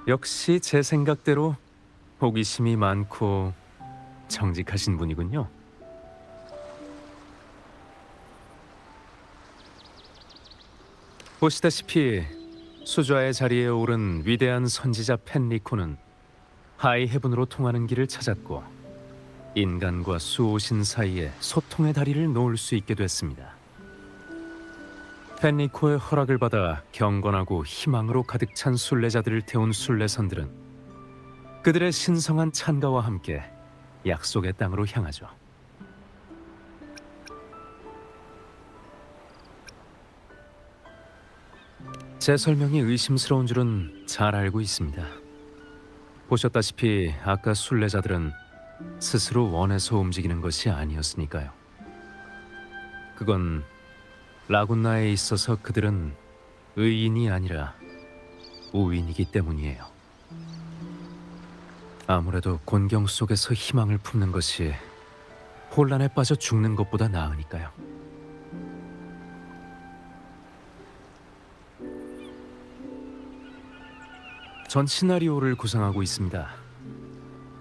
역시 제 생각대로 호기심이 많고 정직하신 분이군요. 보시다시피 수좌의 자리에 오른 위대한 선지자 펜리코는 하이헤븐으로 통하는 길을 찾았고 인간과 수호신 사이에 소통의 다리를 놓을 수 있게 됐습니다. 펜리코의 허락을 받아 경건하고 희망으로 가득 찬 순례자들을 태운 순례선들은 그들의 신성한 찬가와 함께 약속의 땅으로 향하죠. 제 설명이 의심스러운 줄은 잘 알고 있습니다. 보셨다시피 아까 순례자들은 스스로 원해서 움직이는 것이 아니었으니까요. 그건 라군나에 있어서 그들은 의인이 아니라 우인이기 때문이에요. 아무래도 곤경 속에서 희망을 품는 것이 혼란에 빠져 죽는 것보다 나으니까요. 전 시나리오를 구상하고 있습니다.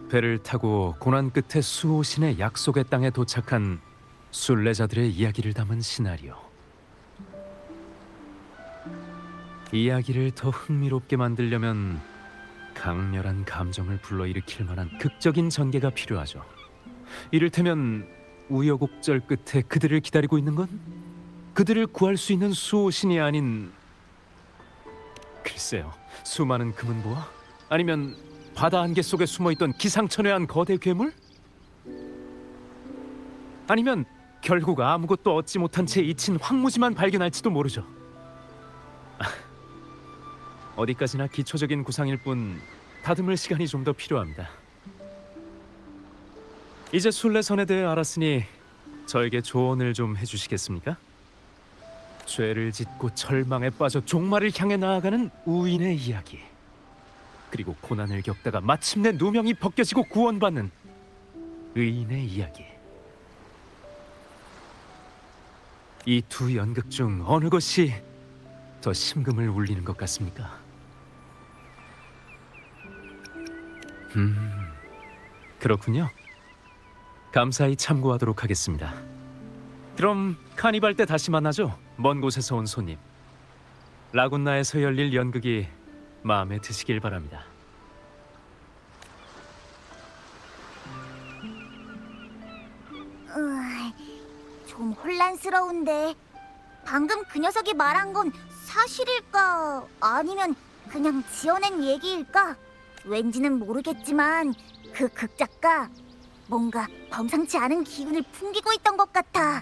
배를 타고 고난 끝에 수호신의 약속의 땅에 도착한 순례자들의 이야기를 담은 시나리오. 이야기를 더 흥미롭게 만들려면 강렬한 감정을 불러일으킬 만한 극적인 전개가 필요하죠. 이를테면 우여곡절 끝에 그들을 기다리고 있는 건 그들을 구할 수 있는 수호신이 아닌, 글쎄요, 수많은 금은보화? 아니면 바다 안개 속에 숨어있던 기상천외한 거대 괴물? 아니면 결국 아무것도 얻지 못한 채 잊힌 황무지만 발견할지도 모르죠. 어디까지나 기초적인 구상일 뿐 다듬을 시간이 좀 더 필요합니다. 이제 순례선에 대해 알았으니 저에게 조언을 좀 해주시겠습니까? 죄를 짓고 절망에 빠져 종말을 향해 나아가는 우인의 이야기, 그리고 고난을 겪다가 마침내 누명이 벗겨지고 구원받는 의인의 이야기. 이 두 연극 중 어느 것이 더 심금을 울리는 것 같습니까? 그렇군요. 감사히 참고하도록 하겠습니다. 그럼 카니발 때 다시 만나죠. 먼 곳에서 온 손님. 라군나에서 열릴 연극이 마음에 드시길 바랍니다. 좀 혼란스러운데 방금 그 녀석이 말한 건 사실일까? 아니면 그냥 지어낸 얘기일까? 왠지는 모르겠지만 그 극작가 뭔가 범상치 않은 기운을 풍기고 있던 것 같아.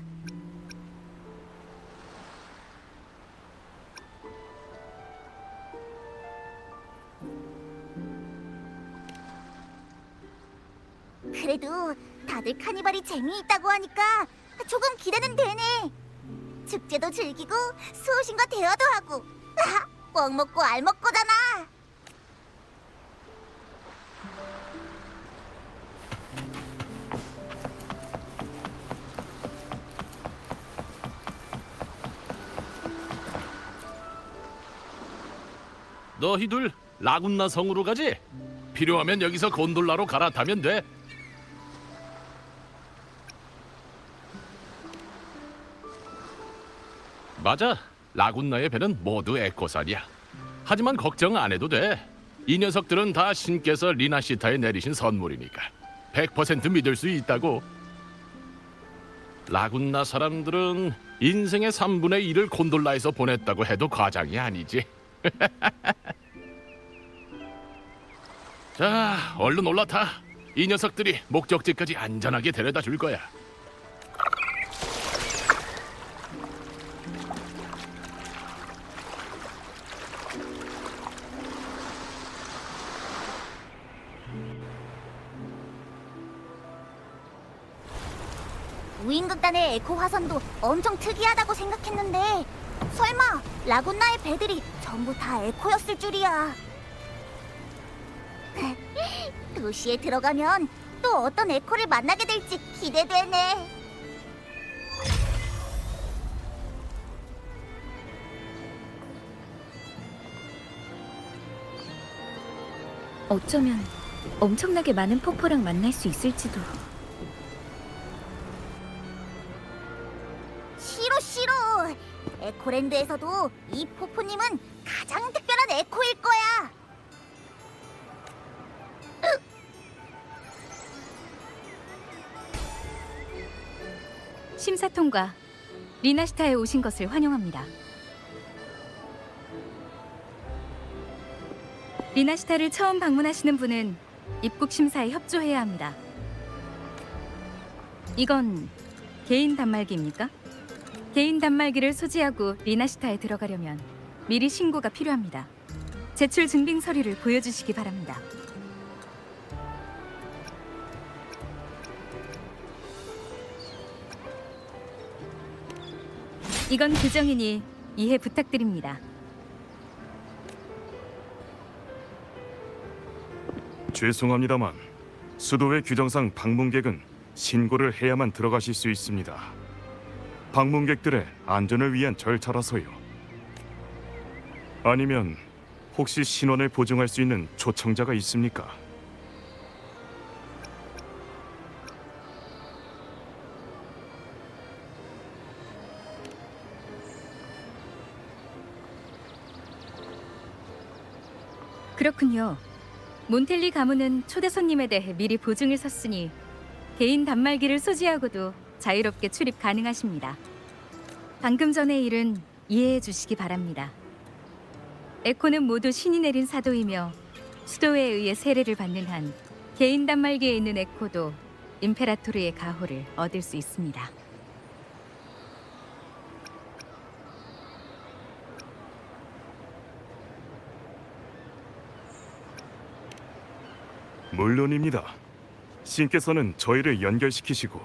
그래도 다들 카니발이 재미있다고 하니까 조금 기대는 되네. 축제도 즐기고 수호신과 대화도 하고 먹 먹고 알 먹고잖아. 너희들 라군나 성으로 가지? 필요하면 여기서 곤돌라로 갈아타면 돼. 맞아. 라군나의 배는 모두 에코산이야. 하지만 걱정 안 해도 돼. 이 녀석들은 다 신께서 리나시타에 내리신 선물이니까 100% 믿을 수 있다고. 라군나 사람들은 인생의 3분의 1을 곤돌라에서 보냈다고 해도 과장이 아니지. 자, 얼른 올라타. 이 녀석들이 목적지까지 안전하게 데려다 줄 거야. 우인극단의 에코 화선도 엄청 특이하다고 생각했는데 설마 라군나의 배들이 전부 다 에코였을 줄이야. 도시에 들어가면 또 어떤 에코를 만나게 될지 기대되네. 어쩌면 엄청나게 많은 폭포랑 만날 수 있을지도. 싫어 싫어. 에코랜드에서도 이 포포님은 가장 특별한 에코일 거야. 심사 통과. 리나시타에 오신 것을 환영합니다. 리나시타를 처음 방문하시는 분은 입국 심사에 협조해야 합니다. 이건 개인 단말기입니까? 개인 단말기를 소지하고 리나시타에 들어가려면 미리 신고가 필요합니다. 제출 증빙 서류를 보여주시기 바랍니다. 이건 규정이니 이해 부탁드립니다. 죄송합니다만 수도회 규정상 방문객은 신고를 해야만 들어가실 수 있습니다. 방문객들의 안전을 위한 절차라서요. 아니면 혹시 신원을 보증할 수 있는 초청자가 있습니까? 그렇군요. 몬텔리 가문은 초대 손님에 대해 미리 보증을 섰으니 개인 단말기를 소지하고도 자유롭게 출입 가능하십니다. 방금 전의 일은 이해해 주시기 바랍니다. 에코는 모두 신이 내린 사도이며 수도회에 의해 세례를 받는 한 개인 단말기에 있는 에코도 임페라토르의 가호를 얻을 수 있습니다. 물론입니다. 신께서는 저희를 연결시키시고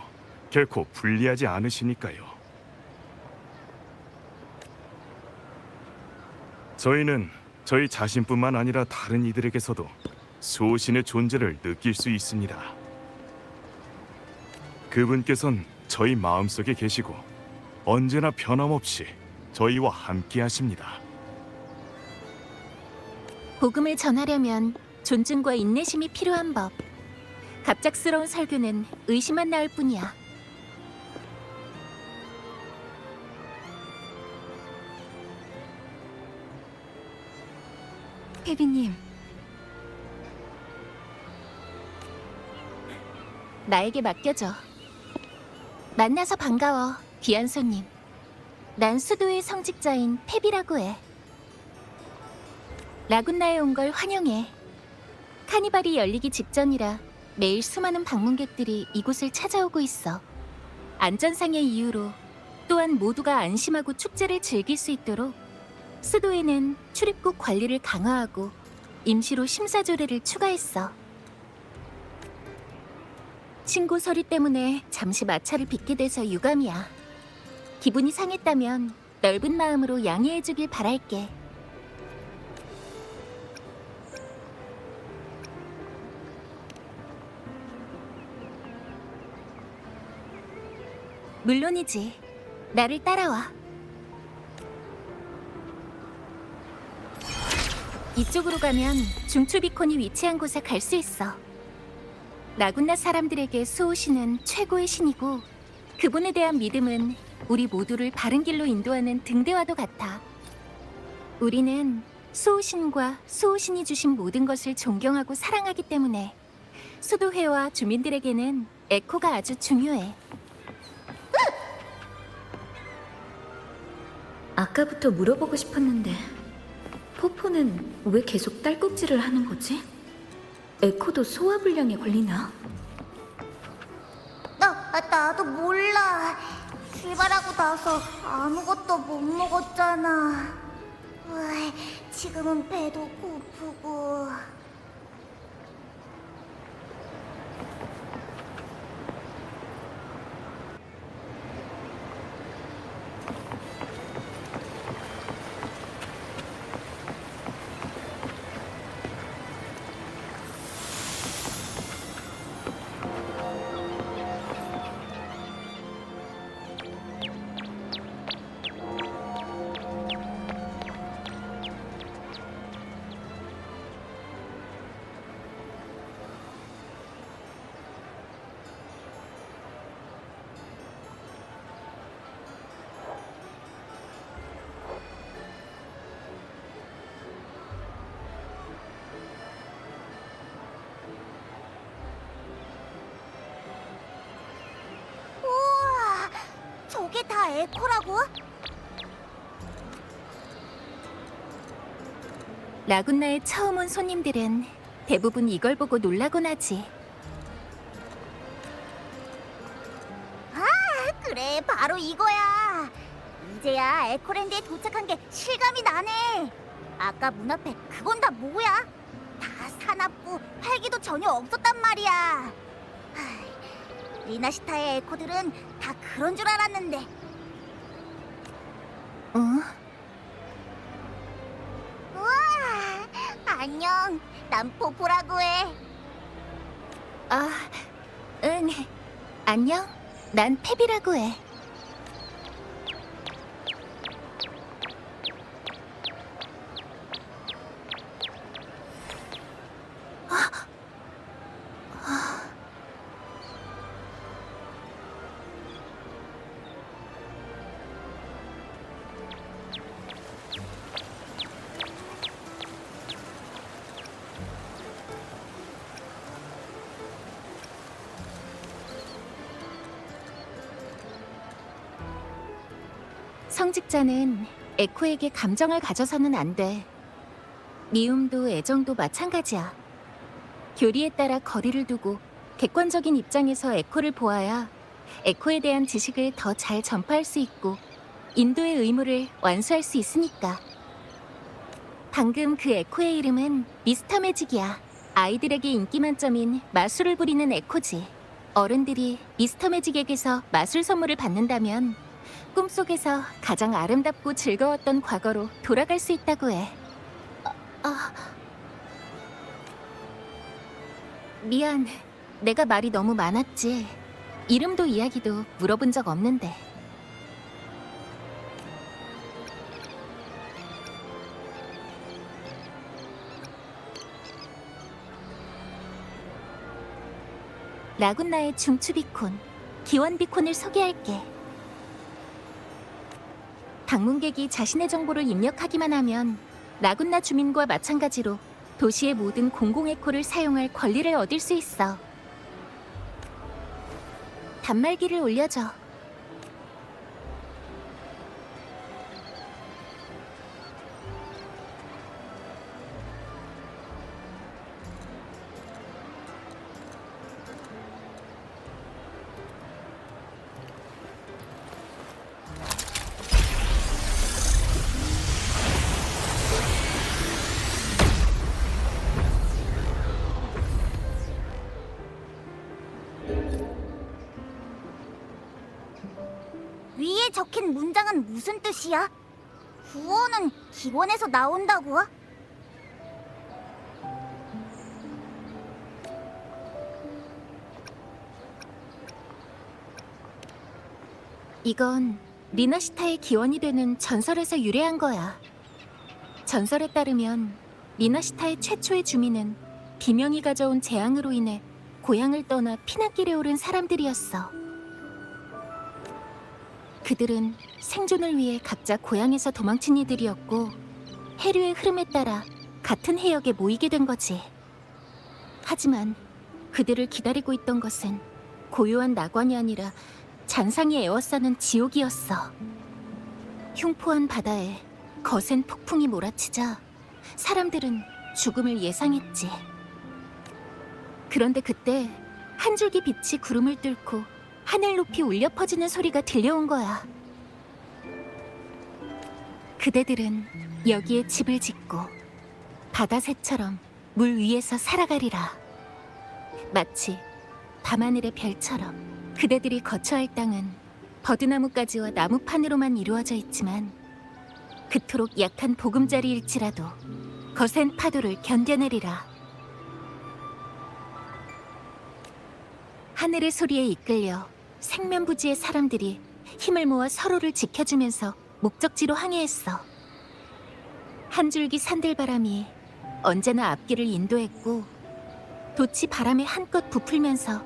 결코 불리하지 않으시니까요. 저희는 저희 자신뿐만 아니라 다른 이들에게서도 수호신의 존재를 느낄 수 있습니다. 그분께선 저희 마음속에 계시고 언제나 변함없이 저희와 함께 하십니다. 복음을 전하려면 존중과 인내심이 필요한 법. 갑작스러운 설교는 의심만 낳을 뿐이야. 케빈님, 나에게 맡겨줘. 만나서 반가워, 귀한 손님. 난 수도의 성직자인 페비라고 해. 라군나에 온 걸 환영해. 카니발이 열리기 직전이라 매일 수많은 방문객들이 이곳을 찾아오고 있어. 안전상의 이유로 또한 모두가 안심하고 축제를 즐길 수 있도록 수도에는 출입국 관리를 강화하고 임시로 심사 조례를 추가했어. 신고 서류 때문에 잠시 마찰을 빚게 돼서 유감이야. 기분이 상했다면 넓은 마음으로 양해해주길 바랄게. 물론이지. 나를 따라와. 이쪽으로 가면 중추비콘이 위치한 곳에 갈 수 있어. 라군나 사람들에게 수호신은 최고의 신이고 그분에 대한 믿음은 우리 모두를 바른 길로 인도하는 등대와도 같아. 우리는 수호신과 수호신이 주신 모든 것을 존경하고 사랑하기 때문에 수도회와 주민들에게는 에코가 아주 중요해. 아까부터 물어보고 싶었는데 포포는 왜 계속 딸꾹질을 하는 거지? 에코도 소화불량에 걸리나? 나도 몰라. 출발하고 나서 아무것도 못 먹었잖아. 으이, 지금은 배도 고프고. 다 에코라고? 라군나에 처음 온 손님들은 대부분 이걸 보고 놀라곤 하지. 그래, 바로 이거야. 이제야 에코랜드에 도착한 게 실감이 나네. 아까 문 앞에 그건 다 뭐야? 다 사납고 활기도 전혀 없었단 말이야. 리나시타의 에코들은 다 그런 줄 알았는데. 어? 우와, 안녕. 난 포포라고 해. 아, 응. 안녕. 난 펩이라고 해. 성직자는 에코에게 감정을 가져서는 안 돼. 미움도 애정도 마찬가지야. 교리에 따라 거리를 두고 객관적인 입장에서 에코를 보아야 에코에 대한 지식을 더 잘 전파할 수 있고 인도의 의무를 완수할 수 있으니까. 방금 그 에코의 이름은 미스터 매직이야. 아이들에게 인기 만점인 마술을 부리는 에코지. 어른들이 미스터 매직에게서 마술 선물을 받는다면 꿈속에서 가장 아름답고 즐거웠던 과거로 돌아갈 수 있다고 해. 미안, 내가 말이 너무 많았지. 이름도 이야기도 물어본 적 없는데. 라군나의 중추비콘, 기원비콘을 소개할게. 방문객이 자신의 정보를 입력하기만 하면 라군나 주민과 마찬가지로 도시의 모든 공공에코를 사용할 권리를 얻을 수 있어. 단말기를 올려줘. 위에 적힌 문장은 무슨 뜻이야? 구원은 기원에서 나온다고? 이건 리나시타의 기원이 되는 전설에서 유래한 거야. 전설에 따르면 리나시타의 최초의 주민은 비명이 가져온 재앙으로 인해 고향을 떠나 피난길에 오른 사람들이었어. 그들은 생존을 위해 각자 고향에서 도망친 이들이었고 해류의 흐름에 따라 같은 해역에 모이게 된 거지. 하지만 그들을 기다리고 있던 것은 고요한 낙원이 아니라 잔상이 에워싸는 지옥이었어. 흉포한 바다에 거센 폭풍이 몰아치자 사람들은 죽음을 예상했지. 그런데 그때 한 줄기 빛이 구름을 뚫고 하늘 높이 울려 퍼지는 소리가 들려온 거야. 그대들은 여기에 집을 짓고 바다새처럼 물 위에서 살아가리라. 마치 밤하늘의 별처럼 그대들이 거처할 땅은 버드나무가지와 나무판으로만 이루어져 있지만 그토록 약한 보금자리일지라도 거센 파도를 견뎌내리라. 하늘의 소리에 이끌려 생면부지의 사람들이 힘을 모아 서로를 지켜주면서 목적지로 항해했어. 한 줄기 산들바람이 언제나 앞길을 인도했고 돛이 바람에 한껏 부풀면서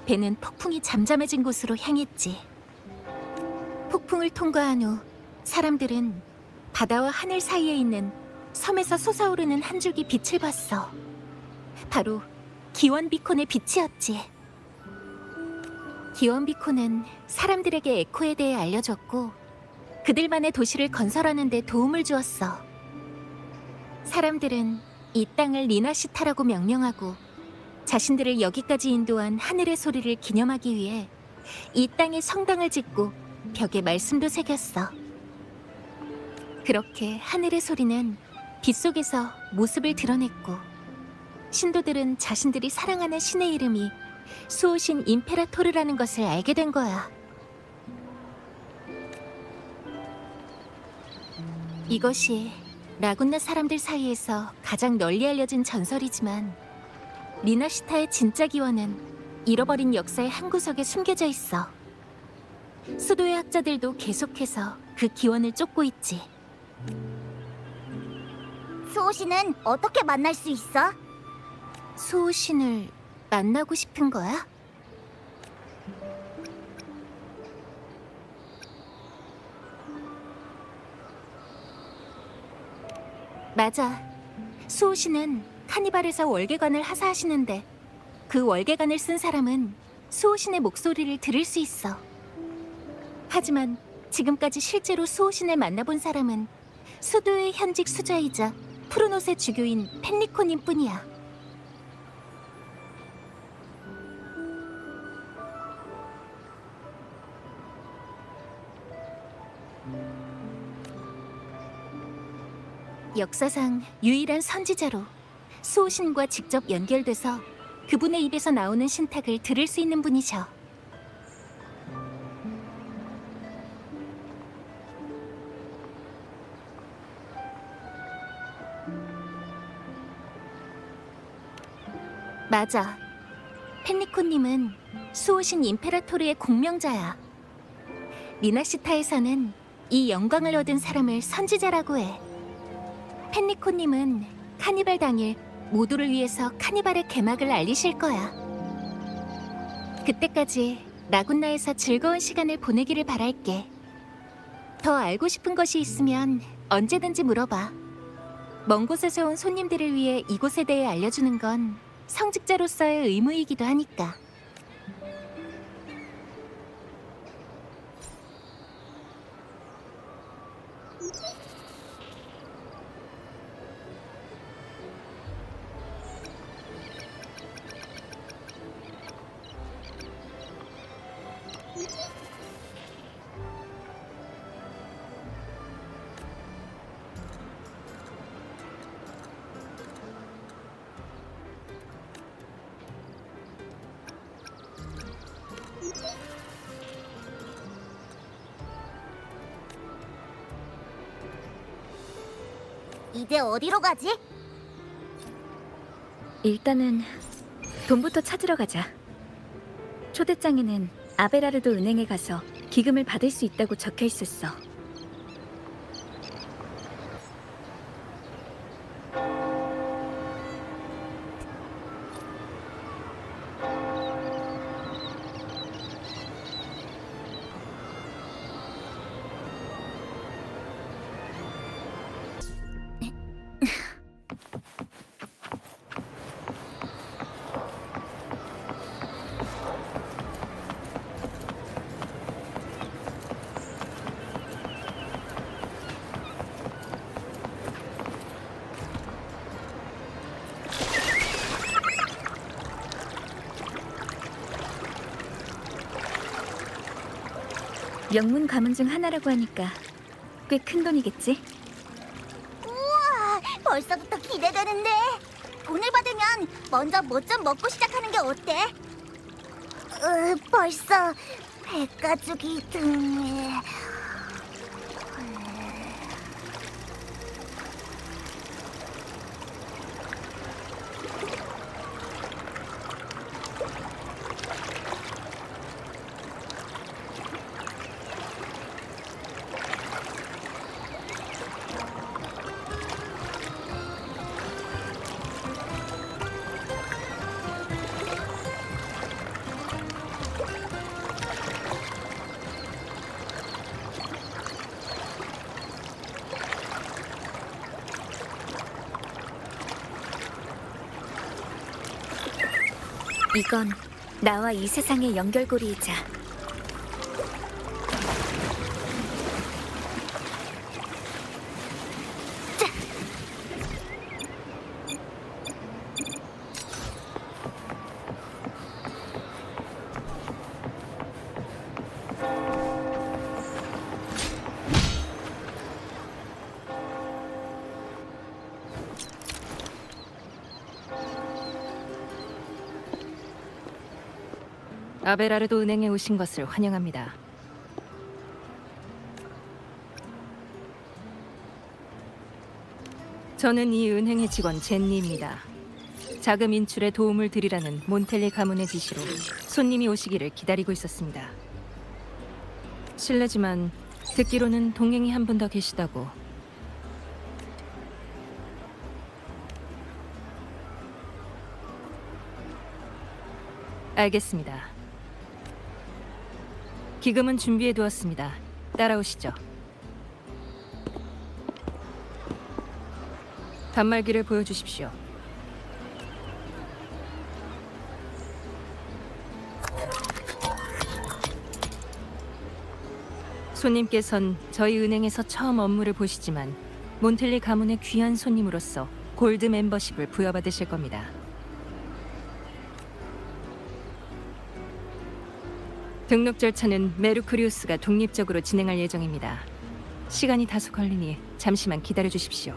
배는 폭풍이 잠잠해진 곳으로 향했지. 폭풍을 통과한 후 사람들은 바다와 하늘 사이에 있는 섬에서 솟아오르는 한 줄기 빛을 봤어. 바로 기원비콘의 빛이었지. 기원비코는 사람들에게 에코에 대해 알려줬고 그들만의 도시를 건설하는 데 도움을 주었어. 사람들은 이 땅을 리나시타라고 명명하고 자신들을 여기까지 인도한 하늘의 소리를 기념하기 위해 이 땅에 성당을 짓고 벽에 말씀도 새겼어. 그렇게 하늘의 소리는 빛속에서 모습을 드러냈고 신도들은 자신들이 사랑하는 신의 이름이 수호신 임페라토르라는 것을 알게 된 거야. 이것이 라군나 사람들 사이에서 가장 널리 알려진 전설이지만 리나시타의 진짜 기원은 잃어버린 역사의 한 구석에 숨겨져 있어. 수도의 학자들도 계속해서 그 기원을 쫓고 있지. 수호신은 어떻게 만날 수 있어? 수호신을 만나고 싶은 거야? 맞아. 수호신은 카니발에서 월계관을 하사하시는데 그 월계관을 쓴 사람은 수호신의 목소리를 들을 수 있어. 하지만 지금까지 실제로 수호신을 만나본 사람은 수도의 현직 수자이자 푸르노스의 주교인 펜리코님 뿐이야. 역사상 유일한 선지자로 수호신과 직접 연결돼서 그분의 입에서 나오는 신탁을 들을 수 있는 분이셔. 맞아. 펜리코님은 수호신 임페라토르의 공명자야. 리나시타에서는 이 영광을 얻은 사람을 선지자라고 해. 펜리코님은 카니발 당일 모두를 위해서 카니발의 개막을 알리실 거야. 그때까지 라군나에서 즐거운 시간을 보내기를 바랄게. 더 알고 싶은 것이 있으면 언제든지 물어봐. 먼 곳에서 온 손님들을 위해 이곳에 대해 알려주는 건 성직자로서의 의무이기도 하니까. 이제 어디로 가지? 일단은 돈부터 찾으러 가자. 초대장에는 아베라르도 은행에 가서 기금을 받을 수 있다고 적혀 있었어. 명문 가문 중 하나라고 하니까 꽤 큰 돈이겠지? 우와, 벌써부터 기대되는데. 돈을 받으면 먼저 뭐 좀 먹고 시작하는 게 어때? 벌써 백가죽이 등에. 이건 나와 이 세상의 연결고리이자 아베라르도 은행에 오신 것을 환영합니다. 저는 이 은행의 직원 젠니입니다. 자금 인출에 도움을 드리라는 몬텔리 가문의 지시로 손님이 오시기를 기다리고 있었습니다. 실례지만 듣기로는 동행이 한 분 더 계시다고. 알겠습니다. 기금은 준비해 두었습니다. 따라오시죠. 단말기를 보여주십시오. 손님께선 저희 은행에서 처음 업무를 보시지만 몬텔리 가문의 귀한 손님으로서 골드 멤버십을 부여받으실 겁니다. 등록 절차는 메르쿠리우스가 독립적으로 진행할 예정입니다. 시간이 다소 걸리니 잠시만 기다려 주십시오.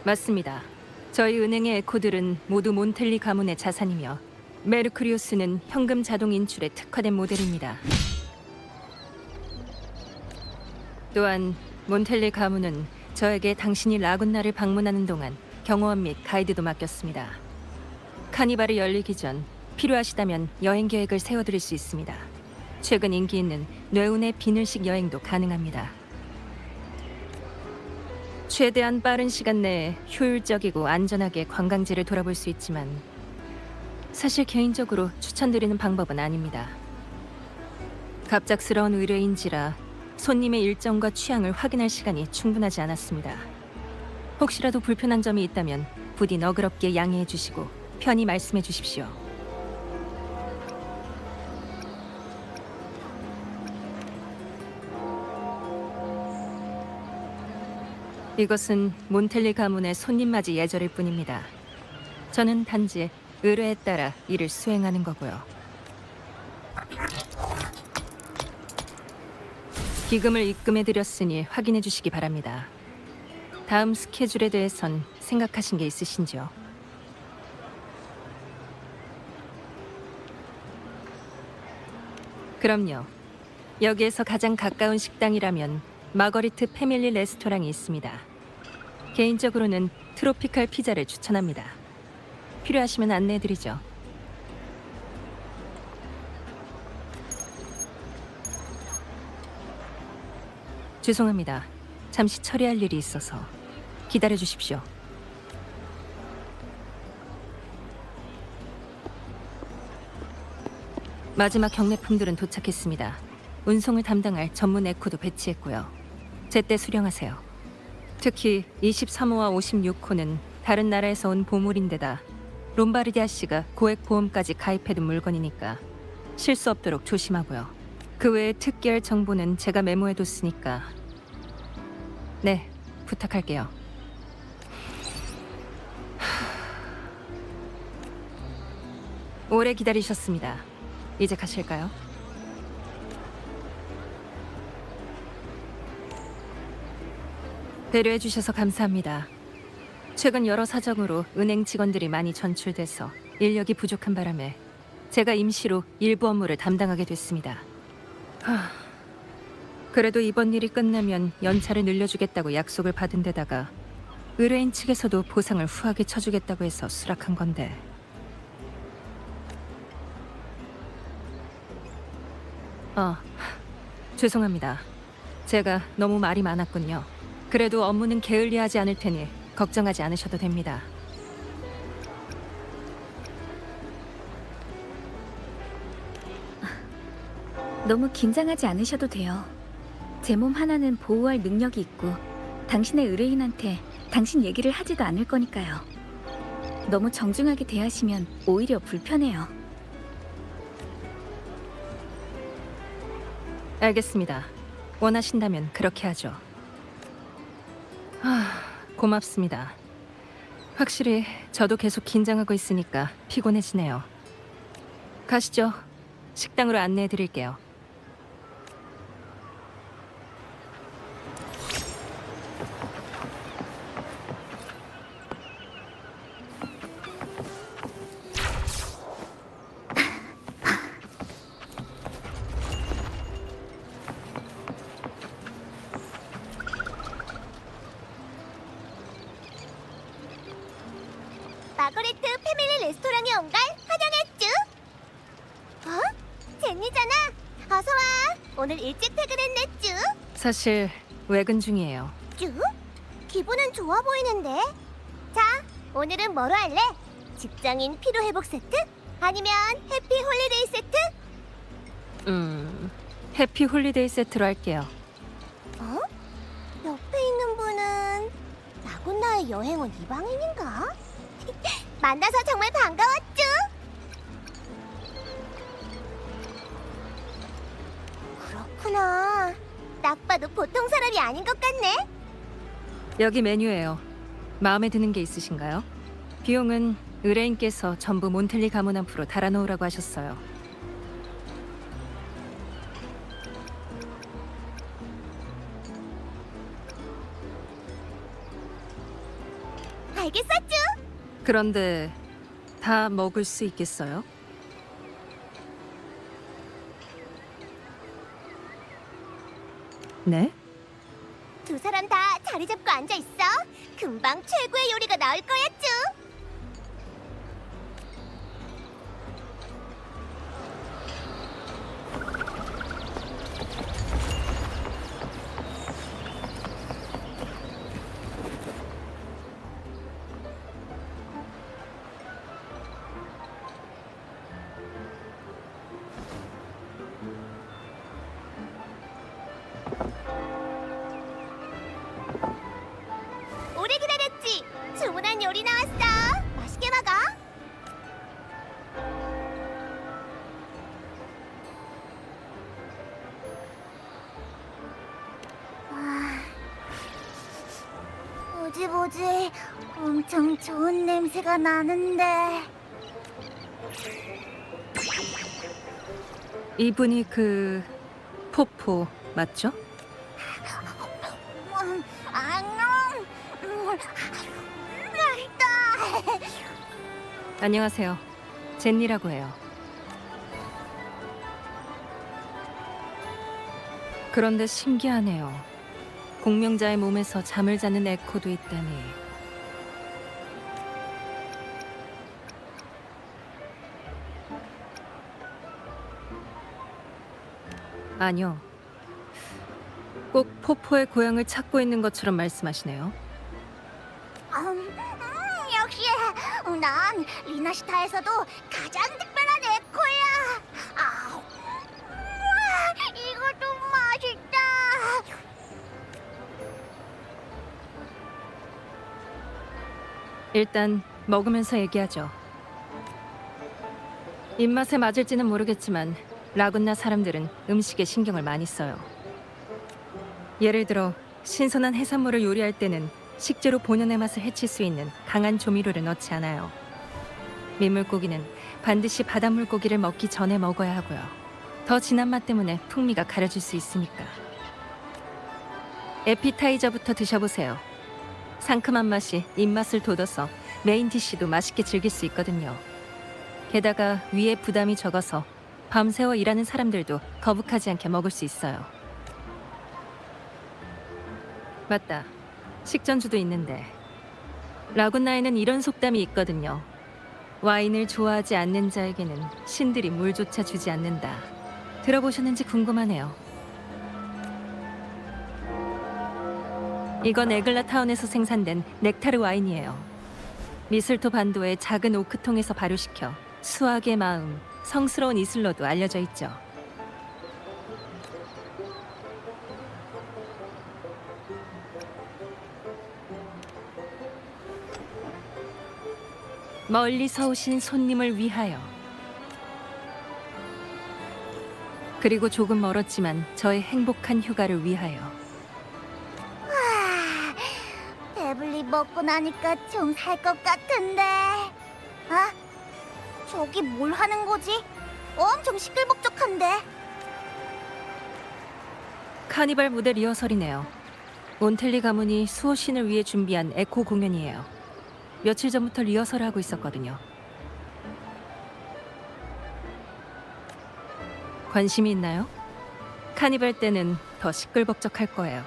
맞습니다. 저희 은행의 에코들은 모두 몬텔리 가문의 자산이며 메르쿠리우스는 현금 자동 인출에 특화된 모델입니다. 또한 몬텔리 가문은 저에게 당신이 라군나를 방문하는 동안 경호원 및 가이드도 맡겼습니다. 카니발이 열리기 전 필요하시다면 여행 계획을 세워드릴 수 있습니다. 최근 인기 있는 뇌운의 비늘식 여행도 가능합니다. 최대한 빠른 시간 내에 효율적이고 안전하게 관광지를 돌아볼 수 있지만 사실 개인적으로 추천드리는 방법은 아닙니다. 갑작스러운 의뢰인지라 손님의 일정과 취향을 확인할 시간이 충분하지 않았습니다. 혹시라도 불편한 점이 있다면 부디 너그럽게 양해해 주시고 편히 말씀해 주십시오. 이것은 몬텔리 가문의 손님 맞이 예절일 뿐입니다. 저는 단지 의뢰에 따라 일을 수행하는 거고요. 기금을 입금해 드렸으니 확인해 주시기 바랍니다. 다음 스케줄에 대해선 생각하신 게 있으신지요? 그럼요. 여기에서 가장 가까운 식당이라면 마거리트 패밀리 레스토랑이 있습니다. 개인적으로는 트로피칼 피자를 추천합니다. 필요하시면 안내해드리죠. 죄송합니다. 잠시 처리할 일이 있어서 기다려 주십시오. 마지막 경매품들은 도착했습니다. 운송을 담당할 전문 에코도 배치했고요. 제때 수령하세요. 특히 23호와 56호는 다른 나라에서 온 보물인데다 롬바르디아 씨가 고액 보험까지 가입해둔 물건이니까 실수 없도록 조심하고요. 그 외에 특기할 정보는 제가 메모해뒀으니까 네, 부탁할게요. 오래 기다리셨습니다. 이제 가실까요? 배려해 주셔서 감사합니다. 최근 여러 사정으로 은행 직원들이 많이 전출돼서 인력이 부족한 바람에 제가 임시로 일부 업무를 담당하게 됐습니다. 그래도 이번 일이 끝나면 연차를 늘려주겠다고 약속을 받은 데다가 의뢰인 측에서도 보상을 후하게 쳐주겠다고 해서 수락한 건데 죄송합니다. 제가 너무 말이 많았군요. 그래도 업무는 게을리하지 않을 테니 걱정하지 않으셔도 됩니다. 너무 긴장하지 않으셔도 돼요. 제 몸 하나는 보호할 능력이 있고 당신의 의뢰인한테 당신 얘기를 하지도 않을 거니까요. 너무 정중하게 대하시면 오히려 불편해요. 알겠습니다. 원하신다면 그렇게 하죠. 고맙습니다. 확실히 저도 계속 긴장하고 있으니까 피곤해지네요. 가시죠. 식당으로 안내해 드릴게요. 마거레트 패밀리 레스토랑에 온 걸 환영했쥬. 어? 제니잖아. 어서 와. 오늘 일찍 퇴근했네쭈. 사실 외근 중이에요. 쭈? 기분은 좋아 보이는데. 자, 오늘은 뭐로 할래? 직장인 피로회복 세트? 아니면 해피 홀리데이 세트? 해피 홀리데이 세트로 할게요. 어? 옆에 있는 분은 나군나의 여행원 이방인인가? 만나서 정말 반가웠쭈. 그렇구나. 딱 봐도 보통 사람이 아닌 것 같네. 여기 메뉴예요. 마음에 드는 게 있으신가요? 비용은 의뢰인께서 전부 몬텔리 가문 앞으로 달아놓으라고 하셨어요. 알겠었쭈. 그런데 다 먹을 수 있겠어요? 네? 두 사람 다 자리 잡고 앉아 있어. 금방 최고의 요리가 나올 거야, 쭈. 오래 기다렸지? 주문한 요리 나왔어. 맛있게 먹어. 뭐지? 엄청 좋은 냄새가 나는데. 이분이 그 포포 맞죠? 안녕. 맛있다. 안녕하세요. 젠니라고 해요. 그런데 신기하네요. 공명자의 몸에서 잠을 자는 에코도 있다니. 아니요. 꼭 포포의 고향을 찾고 있는 것처럼 말씀하시네요. 역시 난 리나시타에서도 가장 특별한 에코야. 이것도 맛있다. 일단 먹으면서 얘기하죠. 입맛에 맞을지는 모르겠지만 라군나 사람들은 음식에 신경을 많이 써요. 예를 들어 신선한 해산물을 요리할 때는 식재료 본연의 맛을 해칠 수 있는 강한 조미료를 넣지 않아요. 민물고기는 반드시 바닷물고기를 먹기 전에 먹어야 하고요. 더 진한 맛 때문에 풍미가 가려질 수 있으니까. 에피타이저부터 드셔보세요. 상큼한 맛이 입맛을 돋워서 메인 디쉬도 맛있게 즐길 수 있거든요. 게다가 위에 부담이 적어서 밤새워 일하는 사람들도 거북하지 않게 먹을 수 있어요. 맞다. 식전주도 있는데 라군나에는 이런 속담이 있거든요. 와인을 좋아하지 않는 자에게는 신들이 물조차 주지 않는다. 들어보셨는지 궁금하네요. 이건 에글라 타운에서 생산된 넥타르 와인이에요. 미슬토 반도의 작은 오크통에서 발효시켜 수학의 마음, 성스러운 이슬로도 알려져 있죠. 멀리서 오신 손님을 위하여. 그리고 조금 멀었지만 저의 행복한 휴가를 위하여. 와, 배불리 먹고 나니까 좀 살 것 같은데. 아, 저기 뭘 하는 거지? 엄청 시끌벅적한데. 카니발 무대 리허설이네요. 몬텔리 가문이 수호신을 위해 준비한 에코 공연이에요. 며칠 전부터 리허설을 하고 있었거든요. 관심이 있나요? 카니발 때는 더 시끌벅적할 거예요.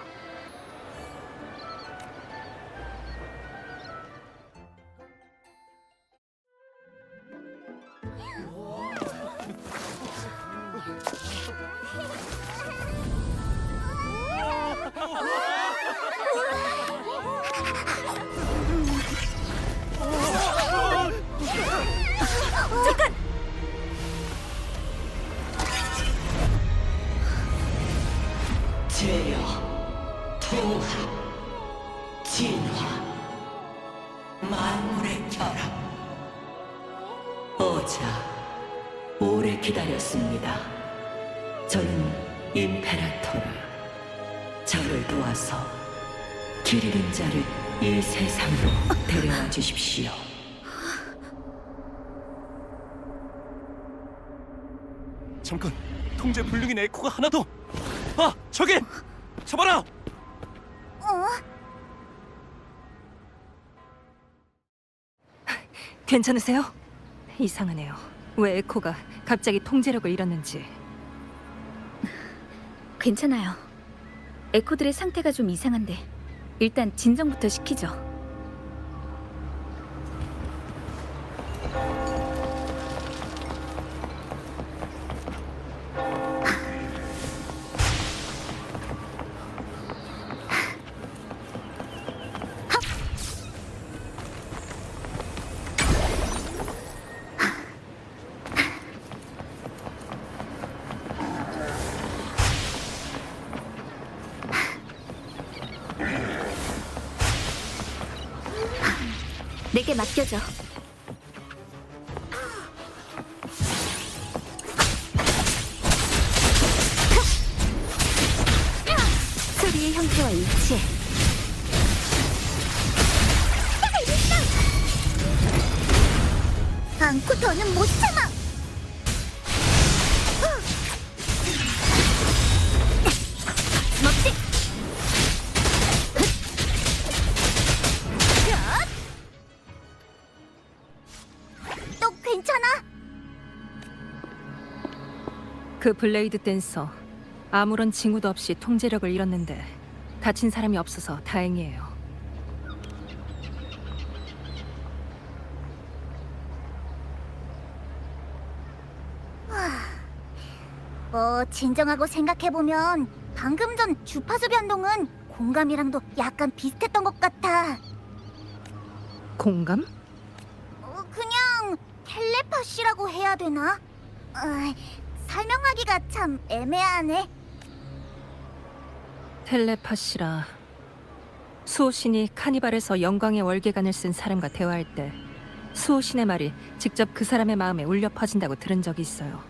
제여, 투하, 진화, 만물의 결합. 오자, 오래 기다렸습니다. 저는 임페라토르. 저를 도와서 길 잃은 자를 이 세상으로 데려와 주십시오. 잠깐, 통제 불능인 에코가 하나 더. 아, 저기! 잡아라! 괜찮으세요? 이상하네요. 왜 에코가 갑자기 통제력을 잃었는지. 괜찮아요. 에코들의 상태가 좀 이상한데 일단 진정부터 시키죠. 내게 맡겨줘. 소리의 형태와 일치해. 않고 더는 못 참아. 멋지. 또 괜찮아? 그 블레이드 댄서 아무런 징후도 없이 통제력을 잃었는데 다친 사람이 없어서 다행이에요. 진정하고 생각해보면 방금 전 주파수 변동은 공감이랑도 약간 비슷했던 것 같아. 공감? 그냥 텔레파시라고 해야 되나? 설명하기가 참 애매하네. 텔레파시라. 수호신이 카니발에서 영광의 월계관을 쓴 사람과 대화할 때 수호신의 말이 직접 그 사람의 마음에 울려 퍼진다고 들은 적이 있어요.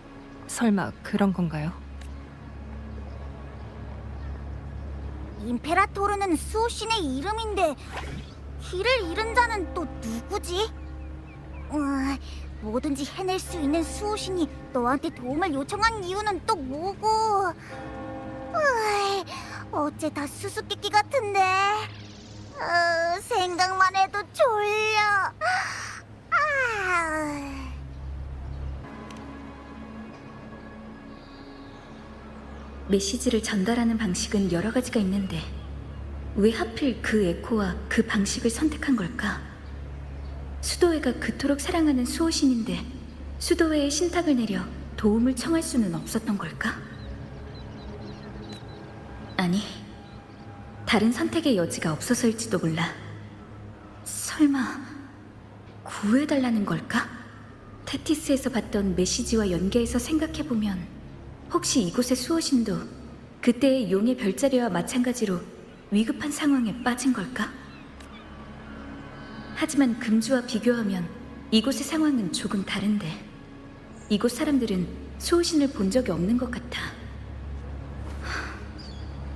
설마 그런 건가요? 임페라토르는 수호신의 이름인데 길을 잃은 자는 또 누구지? 뭐든지 해낼 수 있는 수호신이 너한테 도움을 요청한 이유는 또 뭐고? 어째 다 수수께끼 같은데. 생각만 해도 졸려. 메시지를 전달하는 방식은 여러 가지가 있는데 왜 하필 그 에코와 그 방식을 선택한 걸까? 수도회가 그토록 사랑하는 수호신인데 수도회에 신탁을 내려 도움을 청할 수는 없었던 걸까? 아니, 다른 선택의 여지가 없어서일지도 몰라. 설마 구해달라는 걸까? 테티스에서 봤던 메시지와 연계해서 생각해보면 혹시 이곳의 수호신도 그때의 용의 별자리와 마찬가지로 위급한 상황에 빠진 걸까? 하지만 금주와 비교하면 이곳의 상황은 조금 다른데 이곳 사람들은 수호신을 본 적이 없는 것 같아.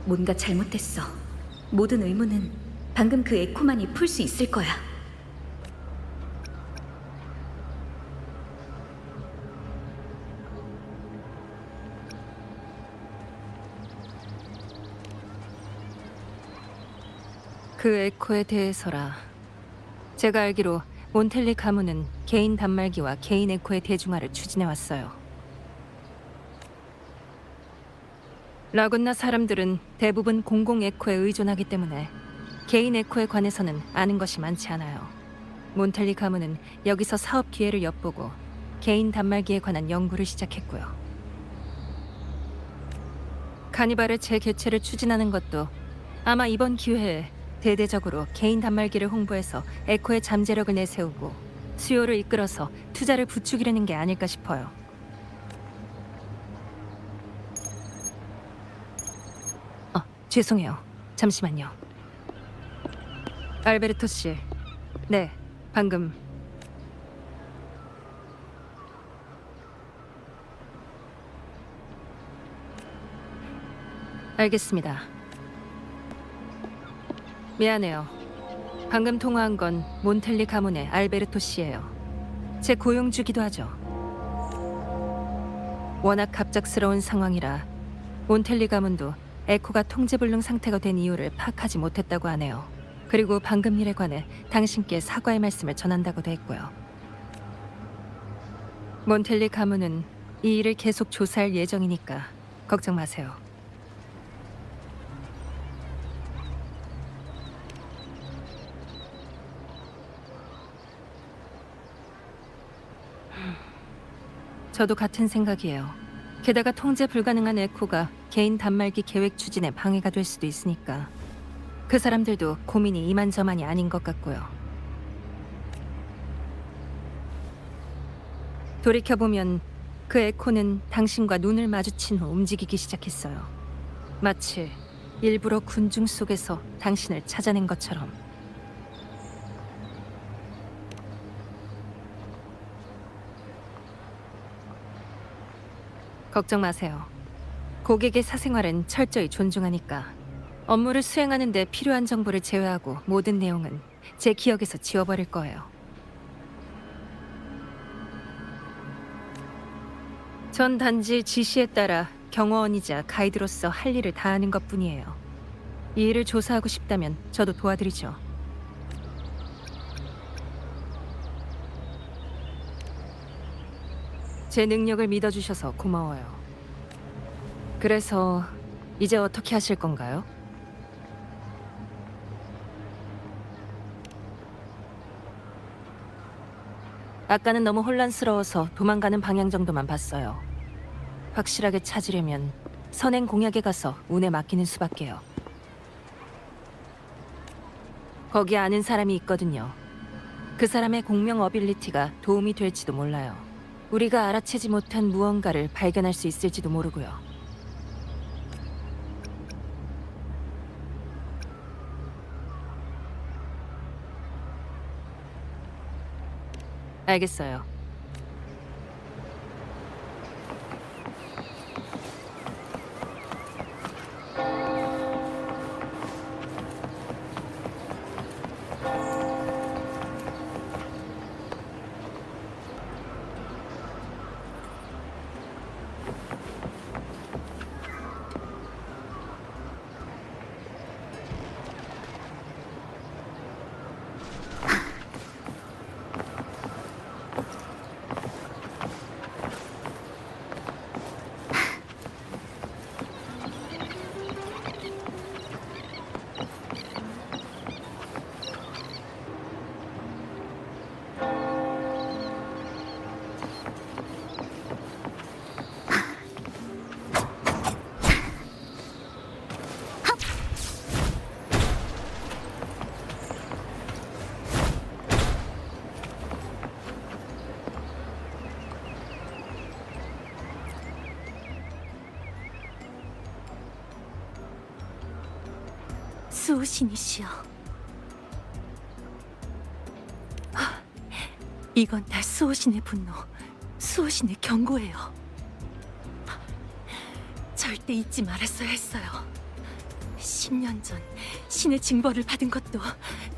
뭔가 잘못됐어. 모든 의문은 방금 그 에코만이 풀 수 있을 거야. 그 에코에 대해서라. 제가 알기로 몬텔리 가문은 개인 단말기와 개인 에코의 대중화를 추진해왔어요. 라군나 사람들은 대부분 공공 에코에 의존하기 때문에 개인 에코에 관해서는 아는 것이 많지 않아요. 몬텔리 가문은 여기서 사업 기회를 엿보고 개인 단말기에 관한 연구를 시작했고요. 카니발의 재개최를 추진하는 것도 아마 이번 기회에 대대적으로 개인 단말기를 홍보해서 에코의 잠재력을 내세우고 수요를 이끌어서 투자를 부추기려는 게 아닐까 싶어요. 죄송해요. 잠시만요. 알베르토 씨. 네, 방금 알겠습니다. 미안해요. 방금 통화한 건 몬텔리 가문의 알베르토 씨예요. 제 고용주기도 하죠. 워낙 갑작스러운 상황이라 몬텔리 가문도 에코가 통제불능 상태가 된 이유를 파악하지 못했다고 하네요. 그리고 방금 일에 관해 당신께 사과의 말씀을 전한다고도 했고요. 몬텔리 가문은 이 일을 계속 조사할 예정이니까 걱정 마세요. 저도 같은 생각이에요. 게다가 통제 불가능한 에코가 개인 단말기 계획 추진에 방해가 될 수도 있으니까 그 사람들도 고민이 이만저만이 아닌 것 같고요. 돌이켜보면 그 에코는 당신과 눈을 마주친 후 움직이기 시작했어요. 마치 일부러 군중 속에서 당신을 찾아낸 것처럼. 걱정 마세요. 고객의 사생활은 철저히 존중하니까 업무를 수행하는 데 필요한 정보를 제외하고 모든 내용은 제 기억에서 지워버릴 거예요. 전 단지 지시에 따라 경호원이자 가이드로서 할 일을 다하는 것뿐이에요. 이 일을 조사하고 싶다면 저도 도와드리죠. 제 능력을 믿어주셔서 고마워요. 그래서 이제 어떻게 하실 건가요? 아까는 너무 혼란스러워서 도망가는 방향 정도만 봤어요. 확실하게 찾으려면 선행 공약에 가서 운에 맡기는 수밖에요. 거기 아는 사람이 있거든요. 그 사람의 공명 어빌리티가 도움이 될지도 몰라요. 우리가 알아채지 못한 무언가를 발견할 수 있을지도 모르고요. 알겠어요. 수호신이시여. 이건 다 수호신의 분노, 수호신의 경고예요. 절대 잊지 말았어야 했어요. 10년 전 신의 징벌을 받은 것도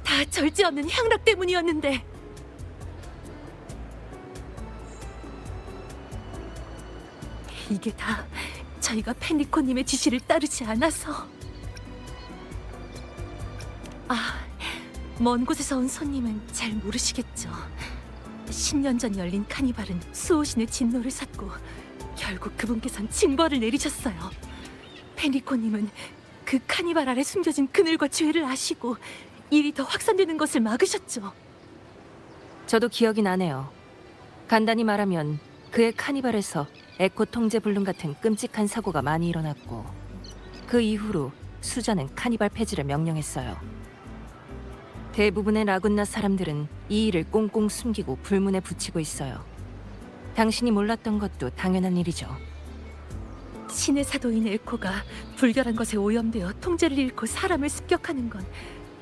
다 절제 없는 향락 때문이었는데 이게 다 저희가 페니코님의 지시를 따르지 않아서. 먼 곳에서 온 손님은 잘 모르시겠죠. 10년 전 열린 카니발은 수호신의 진노를 샀고 결국 그분께선 징벌을 내리셨어요. 페니코님은 그 카니발 아래 숨겨진 그늘과 죄를 아시고 일이 더 확산되는 것을 막으셨죠. 저도 기억이 나네요. 간단히 말하면 그의 카니발에서 에코 통제 불능 같은 끔찍한 사고가 많이 일어났고 그 이후로 수자는 카니발 폐지를 명령했어요. 대부분의 라군나 사람들은 이 일을 꽁꽁 숨기고 불문에 붙이고 있어요. 당신이 몰랐던 것도 당연한 일이죠. 신의 사도인 에코가 불결한 것에 오염되어 통제를 잃고 사람을 습격하는 건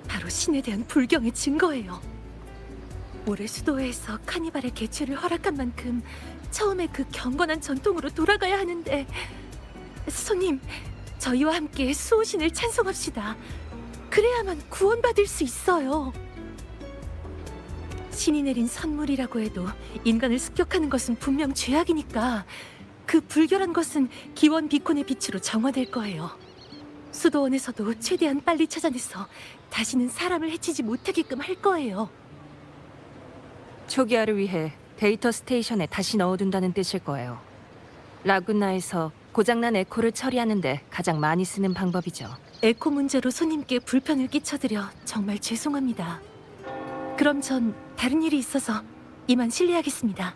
바로 신에 대한 불경의 증거예요. 올해 수도회에서 카니발의 개최를 허락한 만큼 처음에 그 경건한 전통으로 돌아가야 하는데, 손님, 저희와 함께 수호신을 찬송합시다. 그래야만 구원받을 수 있어요. 신이 내린 선물이라고 해도 인간을 습격하는 것은 분명 죄악이니까 그 불결한 것은 기원 비콘의 빛으로 정화될 거예요. 수도원에서도 최대한 빨리 찾아내서 다시는 사람을 해치지 못하게끔 할 거예요. 초기화를 위해 데이터 스테이션에 다시 넣어둔다는 뜻일 거예요. 라군나에서 고장난 에코를 처리하는데 가장 많이 쓰는 방법이죠. 에코 문제로 손님께 불편을 끼쳐드려 정말 죄송합니다. 그럼 전 다른 일이 있어서 이만 실례하겠습니다.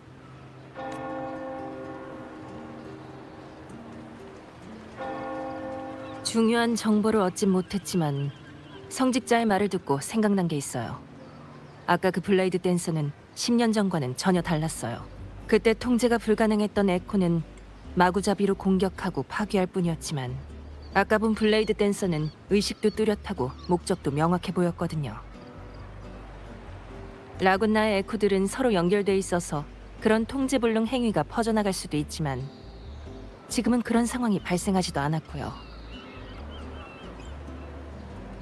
중요한 정보를 얻진 못했지만 성직자의 말을 듣고 생각난 게 있어요. 아까 그 블레이드 댄서는 10년 전과는 전혀 달랐어요. 그때 통제가 불가능했던 에코는 마구잡이로 공격하고 파괴할 뿐이었지만 아까 본 블레이드 댄서는 의식도 뚜렷하고 목적도 명확해 보였거든요. 라군나의 에코들은 서로 연결돼 있어서 그런 통제불능 행위가 퍼져나갈 수도 있지만 지금은 그런 상황이 발생하지도 않았고요.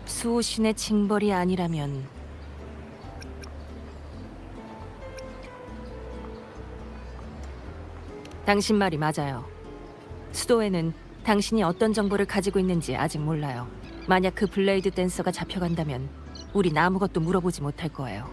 수호신의 징벌이 아니라면 당신 말이 맞아요. 수도에는 당신이 어떤 정보를 가지고 있는지 아직 몰라요. 만약 그 블레이드 댄서가 잡혀간다면 우린 아무것도 물어보지 못할 거예요.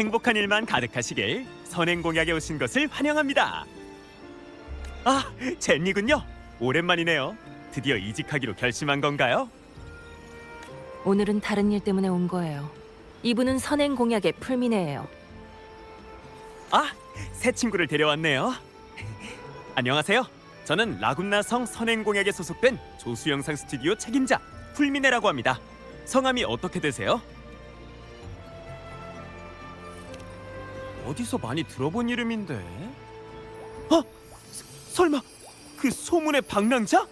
행복한 일만 가득하시길 선행공약에 오신 것을 환영합니다. 아, 젠니군요. 오랜만이네요. 드디어 이직하기로 결심한 건가요? 오늘은 다른 일 때문에 온 거예요. 이분은 선행 공약의 풀미네예요. 아, 새 친구를 데려왔네요. 안녕하세요. 저는 라군나 성 선행공약에 소속된 조수영상 스튜디오 책임자 풀미네라고 합니다. 성함이 어떻게 되세요? 어디서 많이 들어본 이름인데? 설마 그 소문의 방랑자?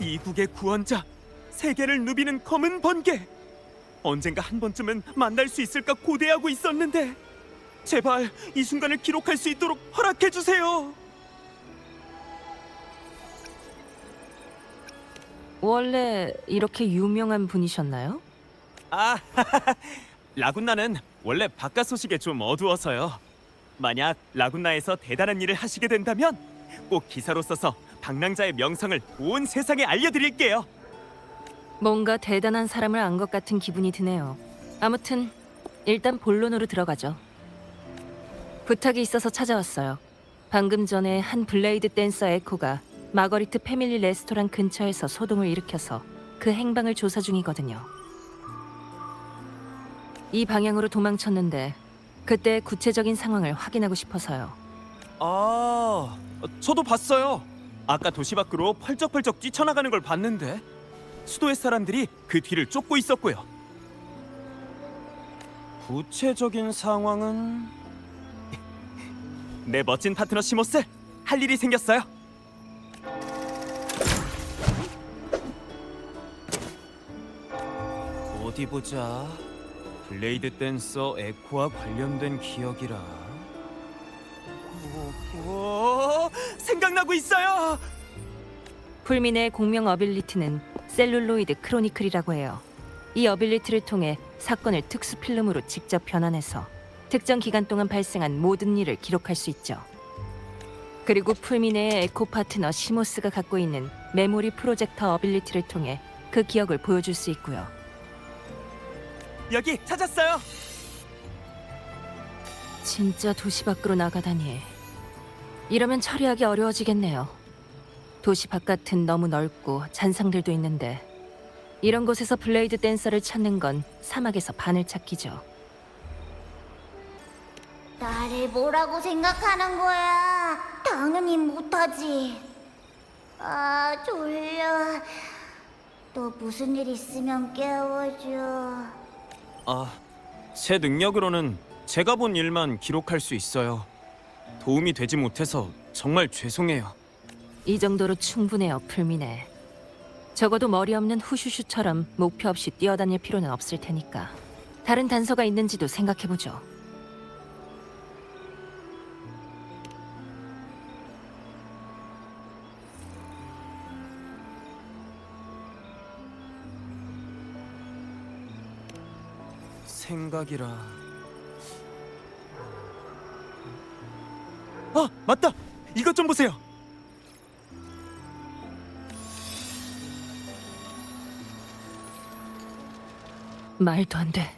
이국의 구원자, 세계를 누비는 검은 번개. 언젠가 한 번쯤은 만날 수 있을까 고대하고 있었는데 제발 이 순간을 기록할 수 있도록 허락해 주세요. 원래 이렇게 유명한 분이셨나요? 아, 라군나는 원래 바깥 소식에 좀 어두워서요. 만약 라군나에서 대단한 일을 하시게 된다면 꼭 기사로 써서 방랑자의 명성을 온 세상에 알려드릴게요. 뭔가 대단한 사람을 안 것 같은 기분이 드네요. 아무튼 일단 본론으로 들어가죠. 부탁이 있어서 찾아왔어요. 방금 전에 한 블레이드 댄서 에코가 마거리트 패밀리 레스토랑 근처에서 소동을 일으켜서 그 행방을 조사 중이거든요. 이 방향으로 도망쳤는데 그때 구체적인 상황을 확인하고 싶어서요. 아, 저도 봤어요. 아까 도시 밖으로 펄쩍펄쩍 뛰쳐나가는 걸 봤는데 수도의 사람들이 그 뒤를 쫓고 있었고요. 구체적인 상황은 내 멋진 파트너 시모스, 할 일이 생겼어요. 어디 보자. 블레이드 댄서 에코와 관련된 기억이라. 오, 생각나고 있어요. 풀민의 공명 어빌리티는 셀룰로이드 크로니클이라고 해요. 이 어빌리티를 통해 사건을 특수 필름으로 직접 변환해서 특정 기간 동안 발생한 모든 일을 기록할 수 있죠. 그리고 풀민의 에코 파트너 시모스가 갖고 있는 메모리 프로젝터 어빌리티를 통해 그 기억을 보여줄 수 있고요. 여기 찾았어요. 진짜 도시 밖으로 나가다니. 이러면 처리하기 어려워지겠네요. 도시 바깥은 너무 넓고 잔상들도 있는데 이런 곳에서 블레이드 댄서를 찾는 건 사막에서 바늘 찾기죠. 나를 뭐라고 생각하는 거야? 당연히 못하지. 아, 졸려. 또 무슨 일 있으면 깨워줘. 아, 제 능력으로는 제가 본 일만 기록할 수 있어요. 도움이 되지 못해서 정말 죄송해요. 이 정도로 충분해요, 풀미네. 적어도 머리 없는 후슈슈처럼 목표 없이 뛰어다닐 필요는 없을 테니까. 다른 단서가 있는지도 생각해보죠. 생각이라. 아, 맞다. 이것 좀 보세요. 말도 안 돼.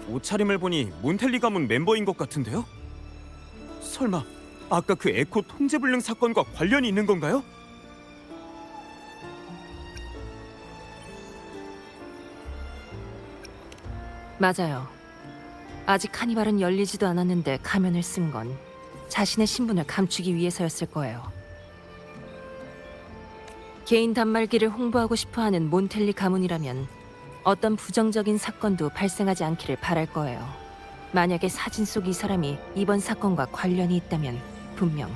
옷차림을 보니 몬텔리 가문 멤버인 것 같은데요? 설마 아까 그 에코 통제불능 사건과 관련이 있는 건가요? 맞아요. 아직 카니발은 열리지도 않았는데 가면을 쓴 건 자신의 신분을 감추기 위해서였을 거예요. 개인 단말기를 홍보하고 싶어하는 몬텔리 가문이라면 어떤 부정적인 사건도 발생하지 않기를 바랄 거예요. 만약에 사진 속 이 사람이 이번 사건과 관련이 있다면 분명.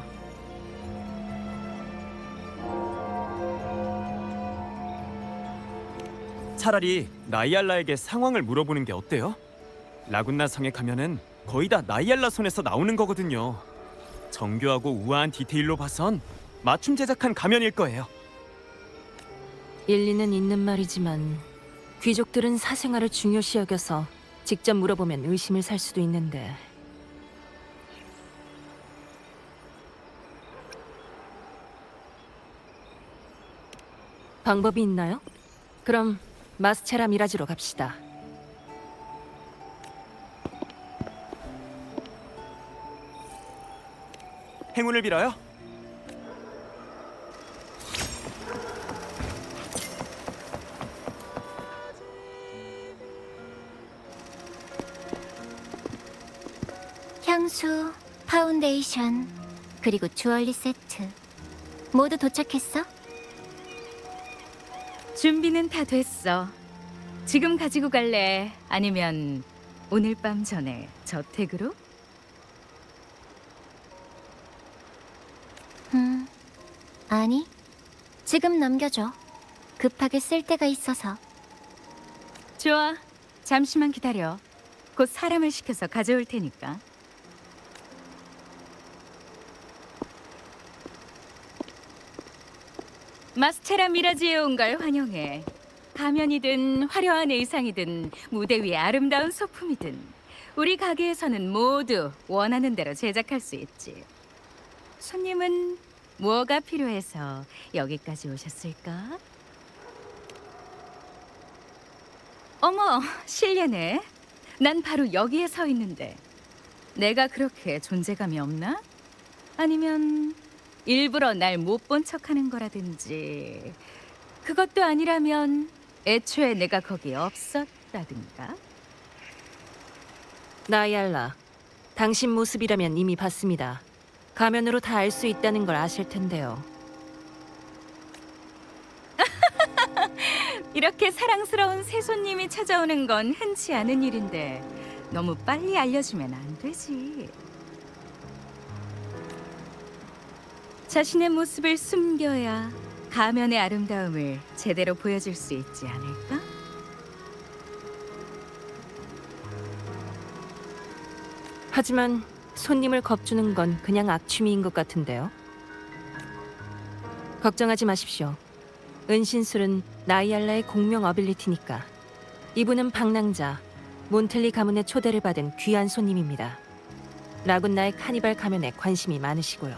차라리 나이알라에게 상황을 물어보는 게 어때요? 라군나 성에 가면은 거의 다 나이알라 손에서 나오는 거거든요. 정교하고 우아한 디테일로 봐선 맞춤 제작한 가면일 거예요. 일리는 있는 말이지만 귀족들은 사생활을 중요시 여겨서 직접 물어보면 의심을 살 수도 있는데. 방법이 있나요? 그럼 마스체라 미라지로 갑시다. 행운을 빌어요. 향수, 파운데이션, 그리고 주얼리 세트 모두 도착했어? 준비는 다 됐어. 지금 가지고 갈래? 아니면 오늘 밤 전에 저택으로? 아니, 지금 넘겨줘. 급하게 쓸 데가 있어서. 좋아. 잠시만 기다려. 곧 사람을 시켜서 가져올 테니까. 마스체라 미라지에 온 걸 환영해. 가면이든 화려한 의상이든 무대 위의 아름다운 소품이든 우리 가게에서는 모두 원하는 대로 제작할 수 있지. 손님은 뭐가 필요해서 여기까지 오셨을까? 어머, 실례네. 난 바로 여기에 서 있는데 내가 그렇게 존재감이 없나? 아니면 일부러 날 못 본 척하는 거라든지 그것도 아니라면 애초에 내가 거기 없었다든가? 나이알라, 당신 모습이라면 이미 봤습니다. 가면으로 다 알 수 있다는 걸 아실 텐데요. 이렇게 사랑스러운 새 손님이 찾아오는 건 흔치 않은 일인데 너무 빨리 알려주면 안 되지. 자신의 모습을 숨겨야 가면의 아름다움을 제대로 보여줄 수 있지 않을까? 하지만 손님을 겁주는 건 그냥 악취미인 것 같은데요. 걱정하지 마십시오. 은신술은 나이알라의 공명 어빌리티니까. 이분은 방랑자 몬텔리 가문의 초대를 받은 귀한 손님입니다. 라군나의 카니발 가면에 관심이 많으시고요.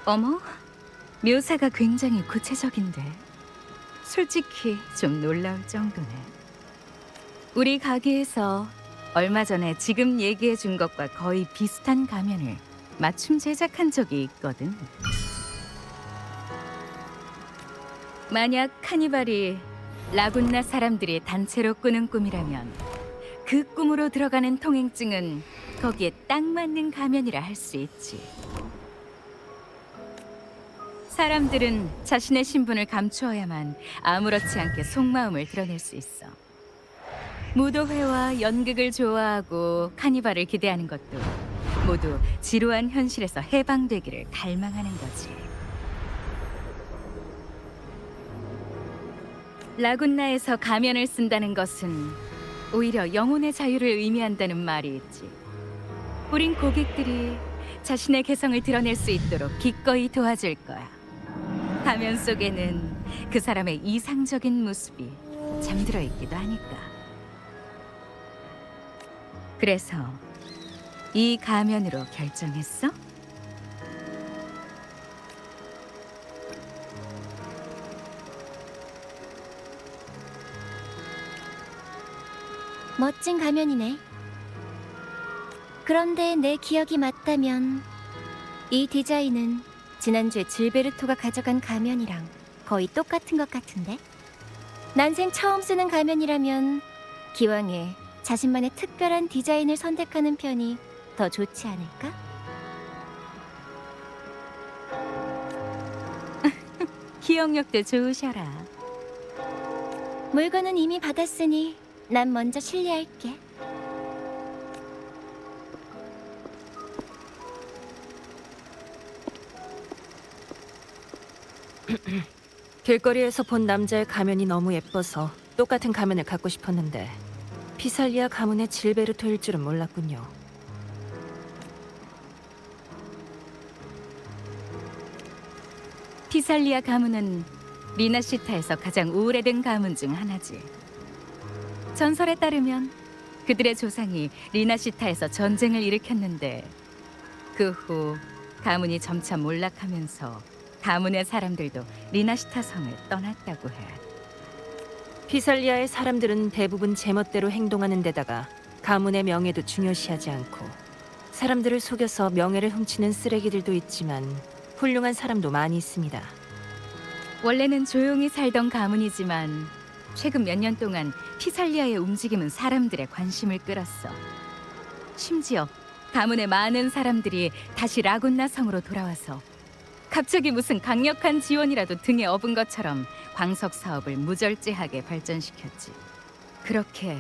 어머, 묘사가 굉장히 구체적인데 솔직히 좀 놀라울 정도네. 우리 가게에서 얼마 전에 지금 얘기해 준 것과 거의 비슷한 가면을 맞춤 제작한 적이 있거든. 만약 카니발이 라군나 사람들이 단체로 꾸는 꿈이라면 그 꿈으로 들어가는 통행증은 거기에 딱 맞는 가면이라 할 수 있지. 사람들은 자신의 신분을 감추어야만 아무렇지 않게 속마음을 드러낼 수 있어. 무도회와 연극을 좋아하고 카니발을 기대하는 것도 모두 지루한 현실에서 해방되기를 갈망하는 거지. 라군나에서 가면을 쓴다는 것은 오히려 영혼의 자유를 의미한다는 말이 있지. 우린 고객들이 자신의 개성을 드러낼 수 있도록 기꺼이 도와줄 거야. 가면 속에는 그 사람의 이상적인 모습이 잠들어 있기도 하니까. 그래서 이 가면으로 결정했어? 멋진 가면이네. 그런데 내 기억이 맞다면 이 디자인은 지난주에 질베르토가 가져간 가면이랑 거의 똑같은 것 같은데? 난생 처음 쓰는 가면이라면 기왕에 자신만의 특별한 디자인을 선택하는 편이 더 좋지 않을까? 기억력도 좋으셔라. 물건은 이미 받았으니 난 먼저 실례할게. 길거리에서 본 남자의 가면이 너무 예뻐서 똑같은 가면을 갖고 싶었는데 피살리아 가문의 질베르토일 줄은 몰랐군요. 피살리아 가문은 리나시타에서 가장 오래된 가문 중 하나지. 전설에 따르면 그들의 조상이 리나시타에서 전쟁을 일으켰는데 그 후 가문이 점차 몰락하면서 가문의 사람들도 리나시타 성을 떠났다고 해. 피살리아의 사람들은 대부분 제멋대로 행동하는 데다가 가문의 명예도 중요시하지 않고 사람들을 속여서 명예를 훔치는 쓰레기들도 있지만 훌륭한 사람도 많이 있습니다. 원래는 조용히 살던 가문이지만 최근 몇 년 동안 피살리아의 움직임은 사람들의 관심을 끌었어. 심지어 가문의 많은 사람들이 다시 라군나 성으로 돌아와서 갑자기 무슨 강력한 지원이라도 등에 업은 것처럼 광석 사업을 무절제하게 발전시켰지. 그렇게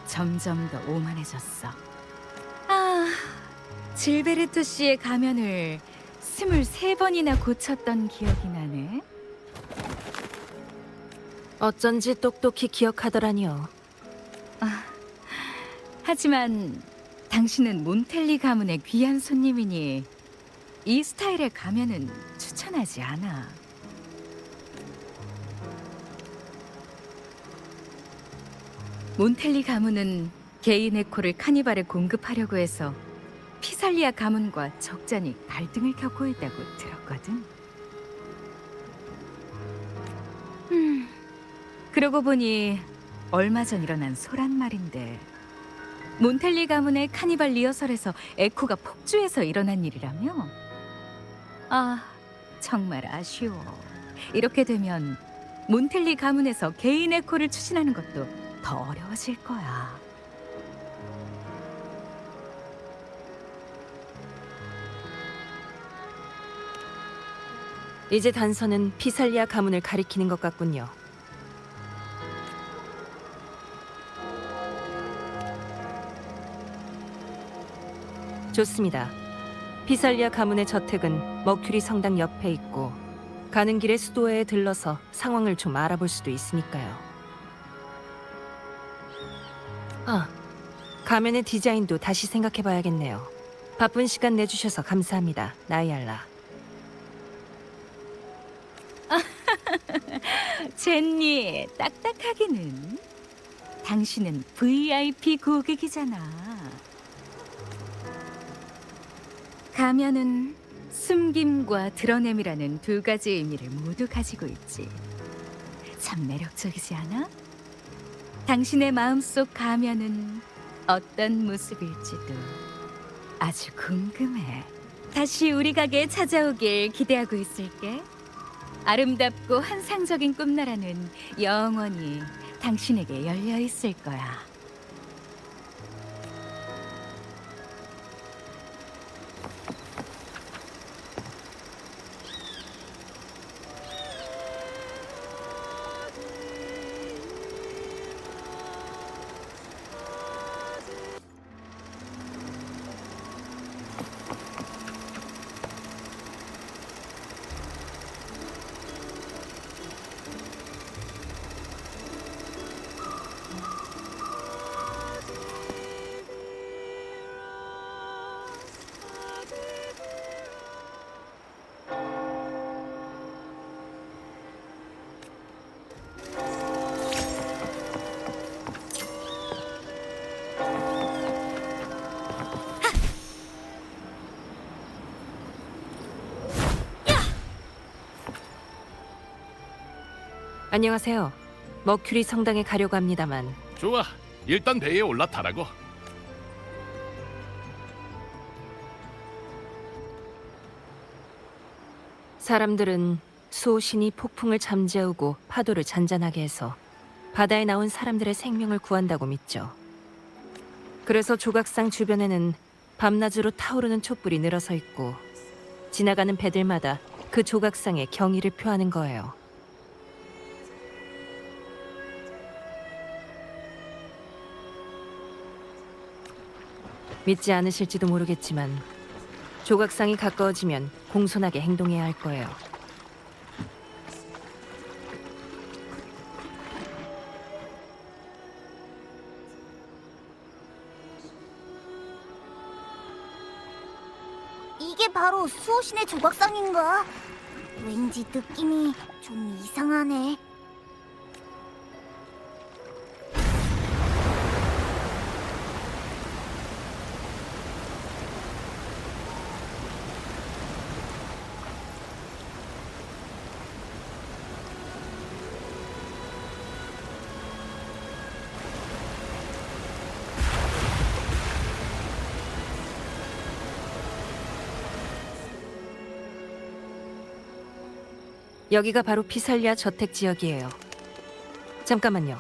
점점 더 오만해졌어. 아, 질베르토 씨의 가면을 23번이나 고쳤던 기억이 나네. 어쩐지 똑똑히 기억하더라니요. 하지만 당신은 몬텔리 가문의 귀한 손님이니 이 스타일의 가면은 추천하지 않아. 몬텔리 가문은 개인의 코를 카니발에 공급하려고 해서 피살리아 가문과 적잖이 갈등을 겪고 있다고 들었거든. 그러고 보니 얼마 전 일어난 소란 말인데 몬텔리 가문의 카니발 리허설에서 에코가 폭주해서 일어난 일이라며? 아, 정말 아쉬워. 이렇게 되면 몬텔리 가문에서 개인 에코를 추진하는 것도 더 어려워질 거야. 이제 단서는 피살리아 가문을 가리키는 것 같군요. 좋습니다. 피살리아 가문의 저택은 머큐리 성당 옆에 있고 가는 길에 수도회에 들러서 상황을 좀 알아볼 수도 있으니까요. 아, 가면의 디자인도 다시 생각해봐야겠네요. 바쁜 시간 내주셔서 감사합니다, 나이알라. 젠니, 딱딱하기는. 당신은 VIP 고객이잖아. 가면은 숨김과 드러냄이라는 두 가지 의미를 모두 가지고 있지. 참 매력적이지 않아? 당신의 마음속 가면은 어떤 모습일지도 아주 궁금해. 다시 우리 가게에 찾아오길 기대하고 있을게. 아름답고 환상적인 꿈나라는 영원히 당신에게 열려 있을 거야. 안녕하세요. 머큐리 성당에 가려고 합니다만 좋아, 일단 배에 올라타라고. 사람들은 수호신이 폭풍을 잠재우고 파도를 잔잔하게 해서 바다에 나온 사람들의 생명을 구한다고 믿죠. 그래서 조각상 주변에는 밤낮으로 타오르는 촛불이 늘어서 있고 지나가는 배들마다 그 조각상에 경의를 표하는 거예요. 믿지 않으실지도 모르겠지만 조각상이 가까워지면 공손하게 행동해야 할 거예요. 이게 바로 수호신의 조각상인가? 왠지 느낌이 좀 이상하네. 여기가 바로 피살리아 저택 지역이에요. 잠깐만요.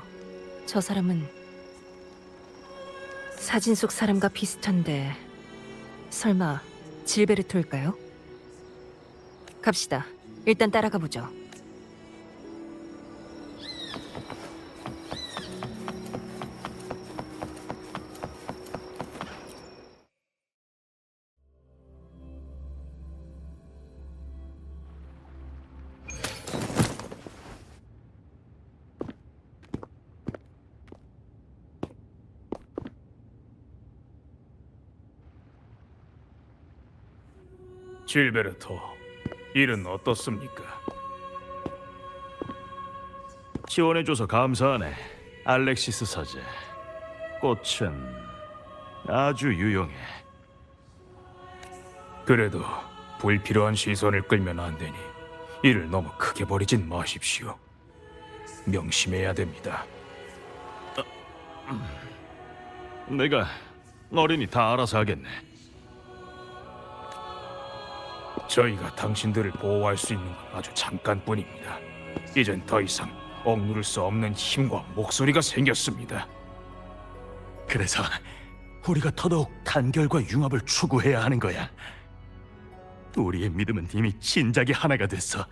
저 사람은 사진 속 사람과 비슷한데 설마 질베르토일까요? 갑시다. 일단 따라가 보죠. 질베르토, 일은 어떻습니까? 지원해줘서 감사하네, 알렉시스 서재. 꽃은 아주 유용해. 그래도 불필요한 시선을 끌면 안 되니 일을 너무 크게 버리진 마십시오. 명심해야 됩니다. 내가 어린이 다 알아서 하겠네. 저희가 당신들을 보호할 수 있는 건 아주 잠깐뿐입니다. 이젠 더 이상 억누를 수 없는 힘과 목소리가 생겼습니다. 그래서 우리가 더더욱 단결과 융합을 추구해야 하는 거야. 우리의 믿음은 이미 진작에 하나가 됐어.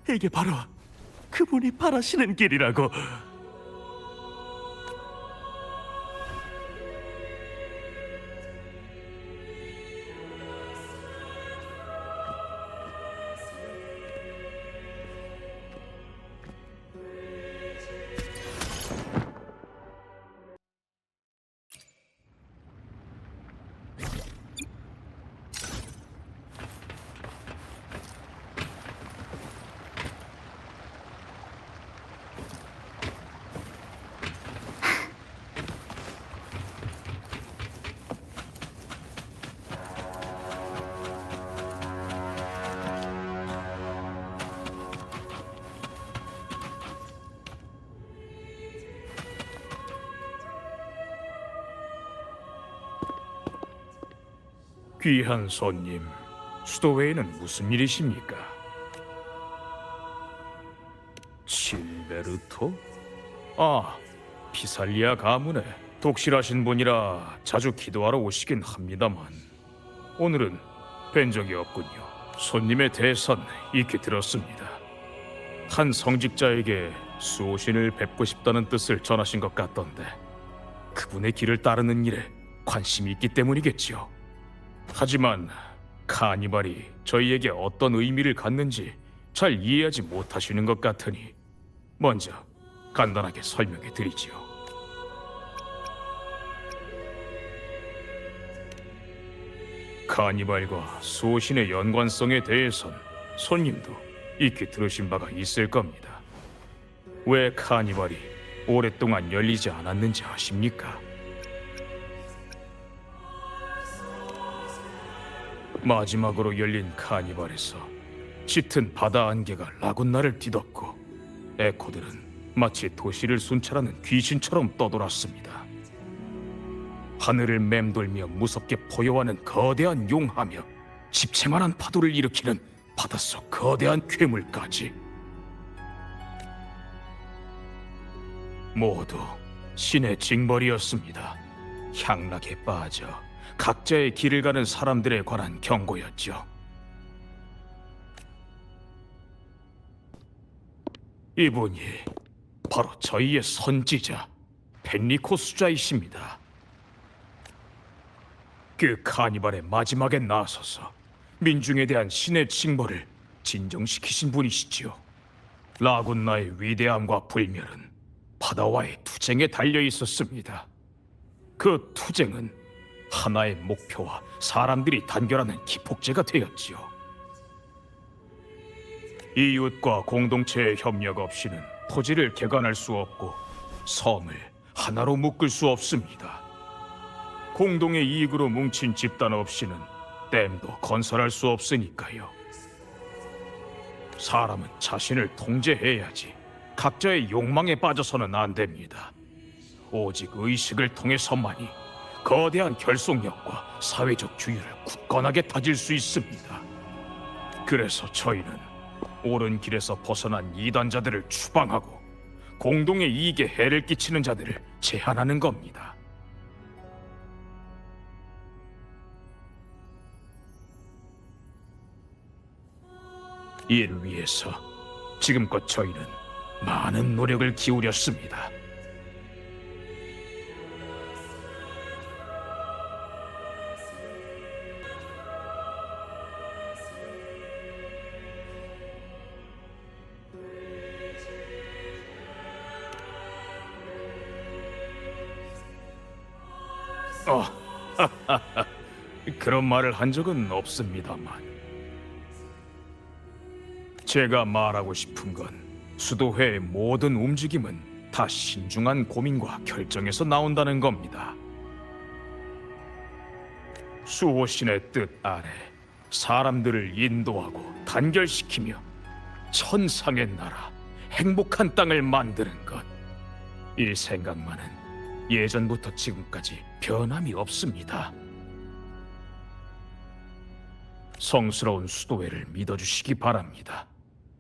이게 바로 그분이 바라시는 길이라고. 귀한 손님, 수도회에는 무슨 일이십니까? 실베르토? 아, 피살리아 가문에 독실하신 분이라 자주 기도하러 오시긴 합니다만 오늘은 뵌 적이 없군요. 손님의 대선 익히 들었습니다. 한 성직자에게 수호신을 뵙고 싶다는 뜻을 전하신 것 같던데 그분의 길을 따르는 일에 관심이 있기 때문이겠지요. 하지만 카니발이 저희에게 어떤 의미를 갖는지 잘 이해하지 못하시는 것 같으니 먼저 간단하게 설명해 드리지요. 카니발과 수호신의 연관성에 대해선 손님도 익히 들으신 바가 있을 겁니다. 왜 카니발이 오랫동안 열리지 않았는지 아십니까? 마지막으로 열린 카니발에서 짙은 바다 안개가 라군나를 뒤덮고 에코들은 마치 도시를 순찰하는 귀신처럼 떠돌았습니다. 하늘을 맴돌며 무섭게 포효하는 거대한 용하며 집채만한 파도를 일으키는 바닷속 거대한 괴물까지 모두 신의 징벌이었습니다. 향락에 빠져 각자의 길을 가는 사람들에 관한 경고였죠. 이분이 바로 저희의 선지자 펜리코 수자이십니다. 그 카니발의 마지막에 나서서 민중에 대한 신의 징벌을 진정시키신 분이시지요. 라군나의 위대함과 불멸은 바다와의 투쟁에 달려 있었습니다. 그 투쟁은 하나의 목표와 사람들이 단결하는 기폭제가 되었지요. 이웃과 공동체의 협력 없이는 토지를 개간할 수 없고 섬을 하나로 묶을 수 없습니다. 공동의 이익으로 뭉친 집단 없이는 댐도 건설할 수 없으니까요. 사람은 자신을 통제해야지 각자의 욕망에 빠져서는 안 됩니다. 오직 의식을 통해서만이 거대한 결속력과 사회적 주의를 굳건하게 다질 수 있습니다. 그래서 저희는 옳은 길에서 벗어난 이단자들을 추방하고 공동의 이익에 해를 끼치는 자들을 제한하는 겁니다. 이를 위해서 지금껏 저희는 많은 노력을 기울였습니다. 그런 말을 한 적은 없습니다만 제가 말하고 싶은 건 수도회의 모든 움직임은 다 신중한 고민과 결정에서 나온다는 겁니다. 수호신의 뜻 아래 사람들을 인도하고 단결시키며 천상의 나라, 행복한 땅을 만드는 것. 이 생각만은 예전부터 지금까지 변함이 없습니다. 성스러운 수도회를 믿어주시기 바랍니다.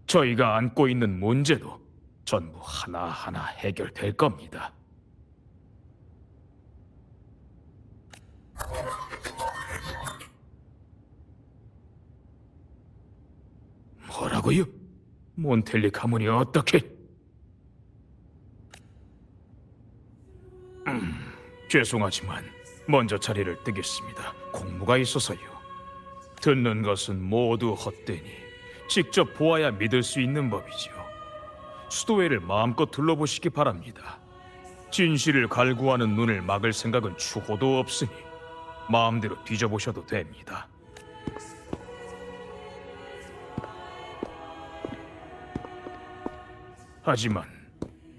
저희가 안고 있는 문제도 전부 하나하나 해결될 겁니다. 뭐라고요? 몬텔리 가문이 어떻게... 죄송하지만 먼저 자리를 뜨겠습니다. 공무가 있어서요. 듣는 것은 모두 헛되니 직접 보아야 믿을 수 있는 법이지요. 수도회를 마음껏 둘러보시기 바랍니다. 진실을 갈구하는 눈을 막을 생각은 추호도 없으니 마음대로 뒤져보셔도 됩니다. 하지만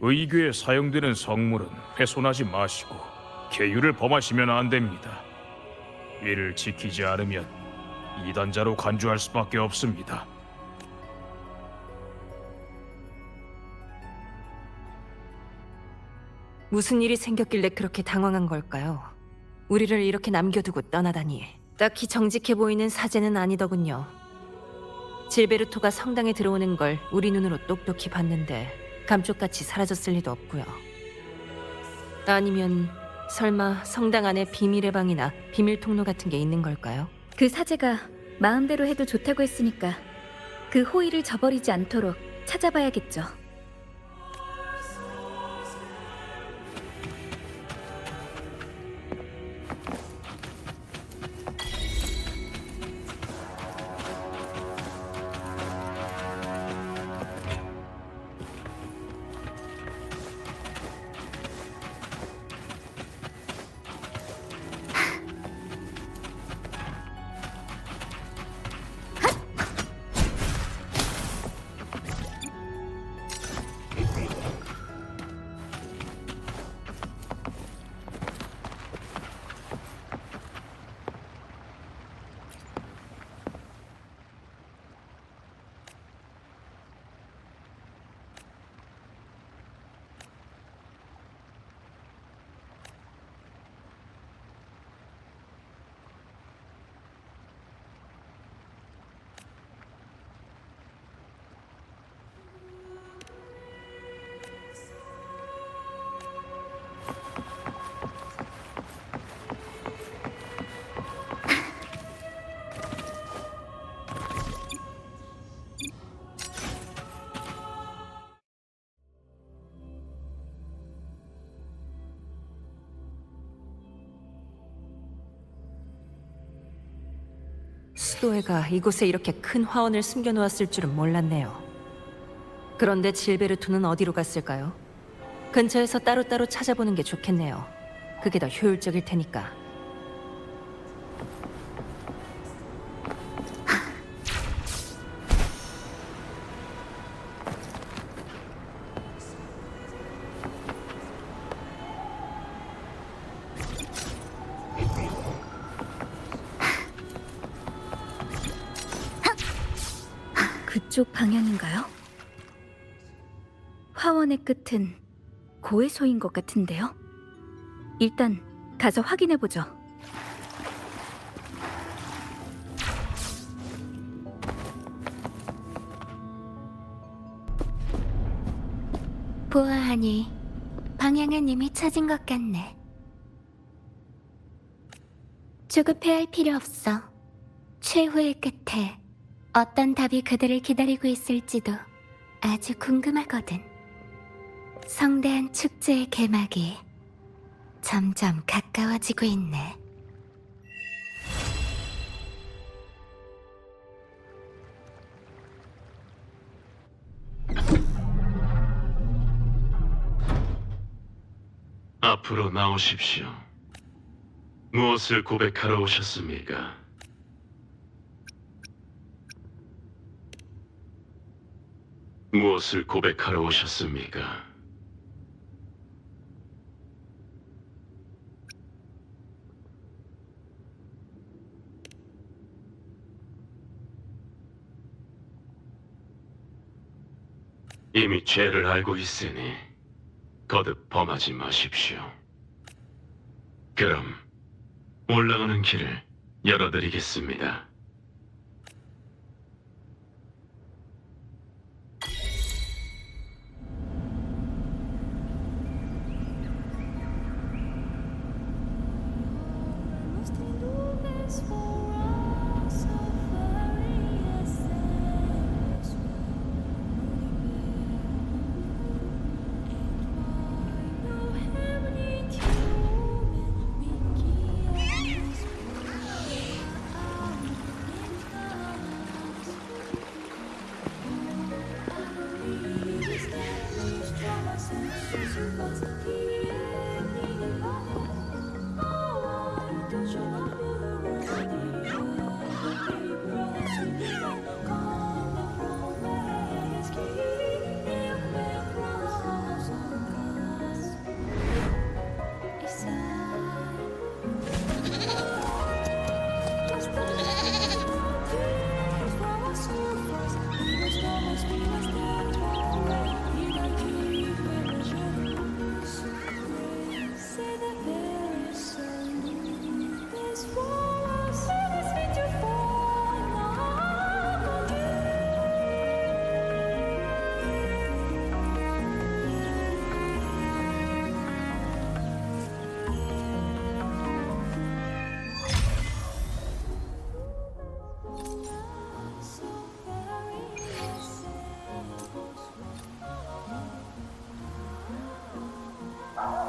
의궤에 사용되는 성물은 훼손하지 마시고 계율을 범하시면 안 됩니다. 이를 지키지 않으면 이단자로 간주할 수밖에 없습니다. 무슨 일이 생겼길래 그렇게 당황한 걸까요? 우리를 이렇게 남겨두고 떠나다니. 딱히 정직해 보이는 사제는 아니더군요. 질베르토가 성당에 들어오는 걸 우리 눈으로 똑똑히 봤는데 감쪽같이 사라졌을 리도 없고요. 아니면 설마 성당 안에 비밀의 방이나 비밀 통로 같은 게 있는 걸까요? 그 사제가 마음대로 해도 좋다고 했으니까 그 호의를 저버리지 않도록 찾아봐야겠죠. 수도회가 이곳에 이렇게 큰 화원을 숨겨놓았을 줄은 몰랐네요. 그런데 질베르토는 어디로 갔을까요? 근처에서 따로따로 찾아보는 게 좋겠네요. 그게 더 효율적일 테니까. 그쪽 방향인가요? 화원의 끝은 고해소인 것 같은데요? 일단 가서 확인해보죠. 보아하니 방향은 이미 찾은 것 같네. 조급해할 필요 없어. 최후의 끝에 어떤 답이 그들을 기다리고 있을지도 아주 궁금하거든. 성대한 축제의 개막이 점점 가까워지고 있네. 앞으로 나오십시오. 무엇을 고백하러 오셨습니까? 무엇을 고백하러 오셨습니까? 이미 죄를 알고 있으니 거듭 범하지 마십시오. 그럼 올라가는 길을 열어드리겠습니다. Just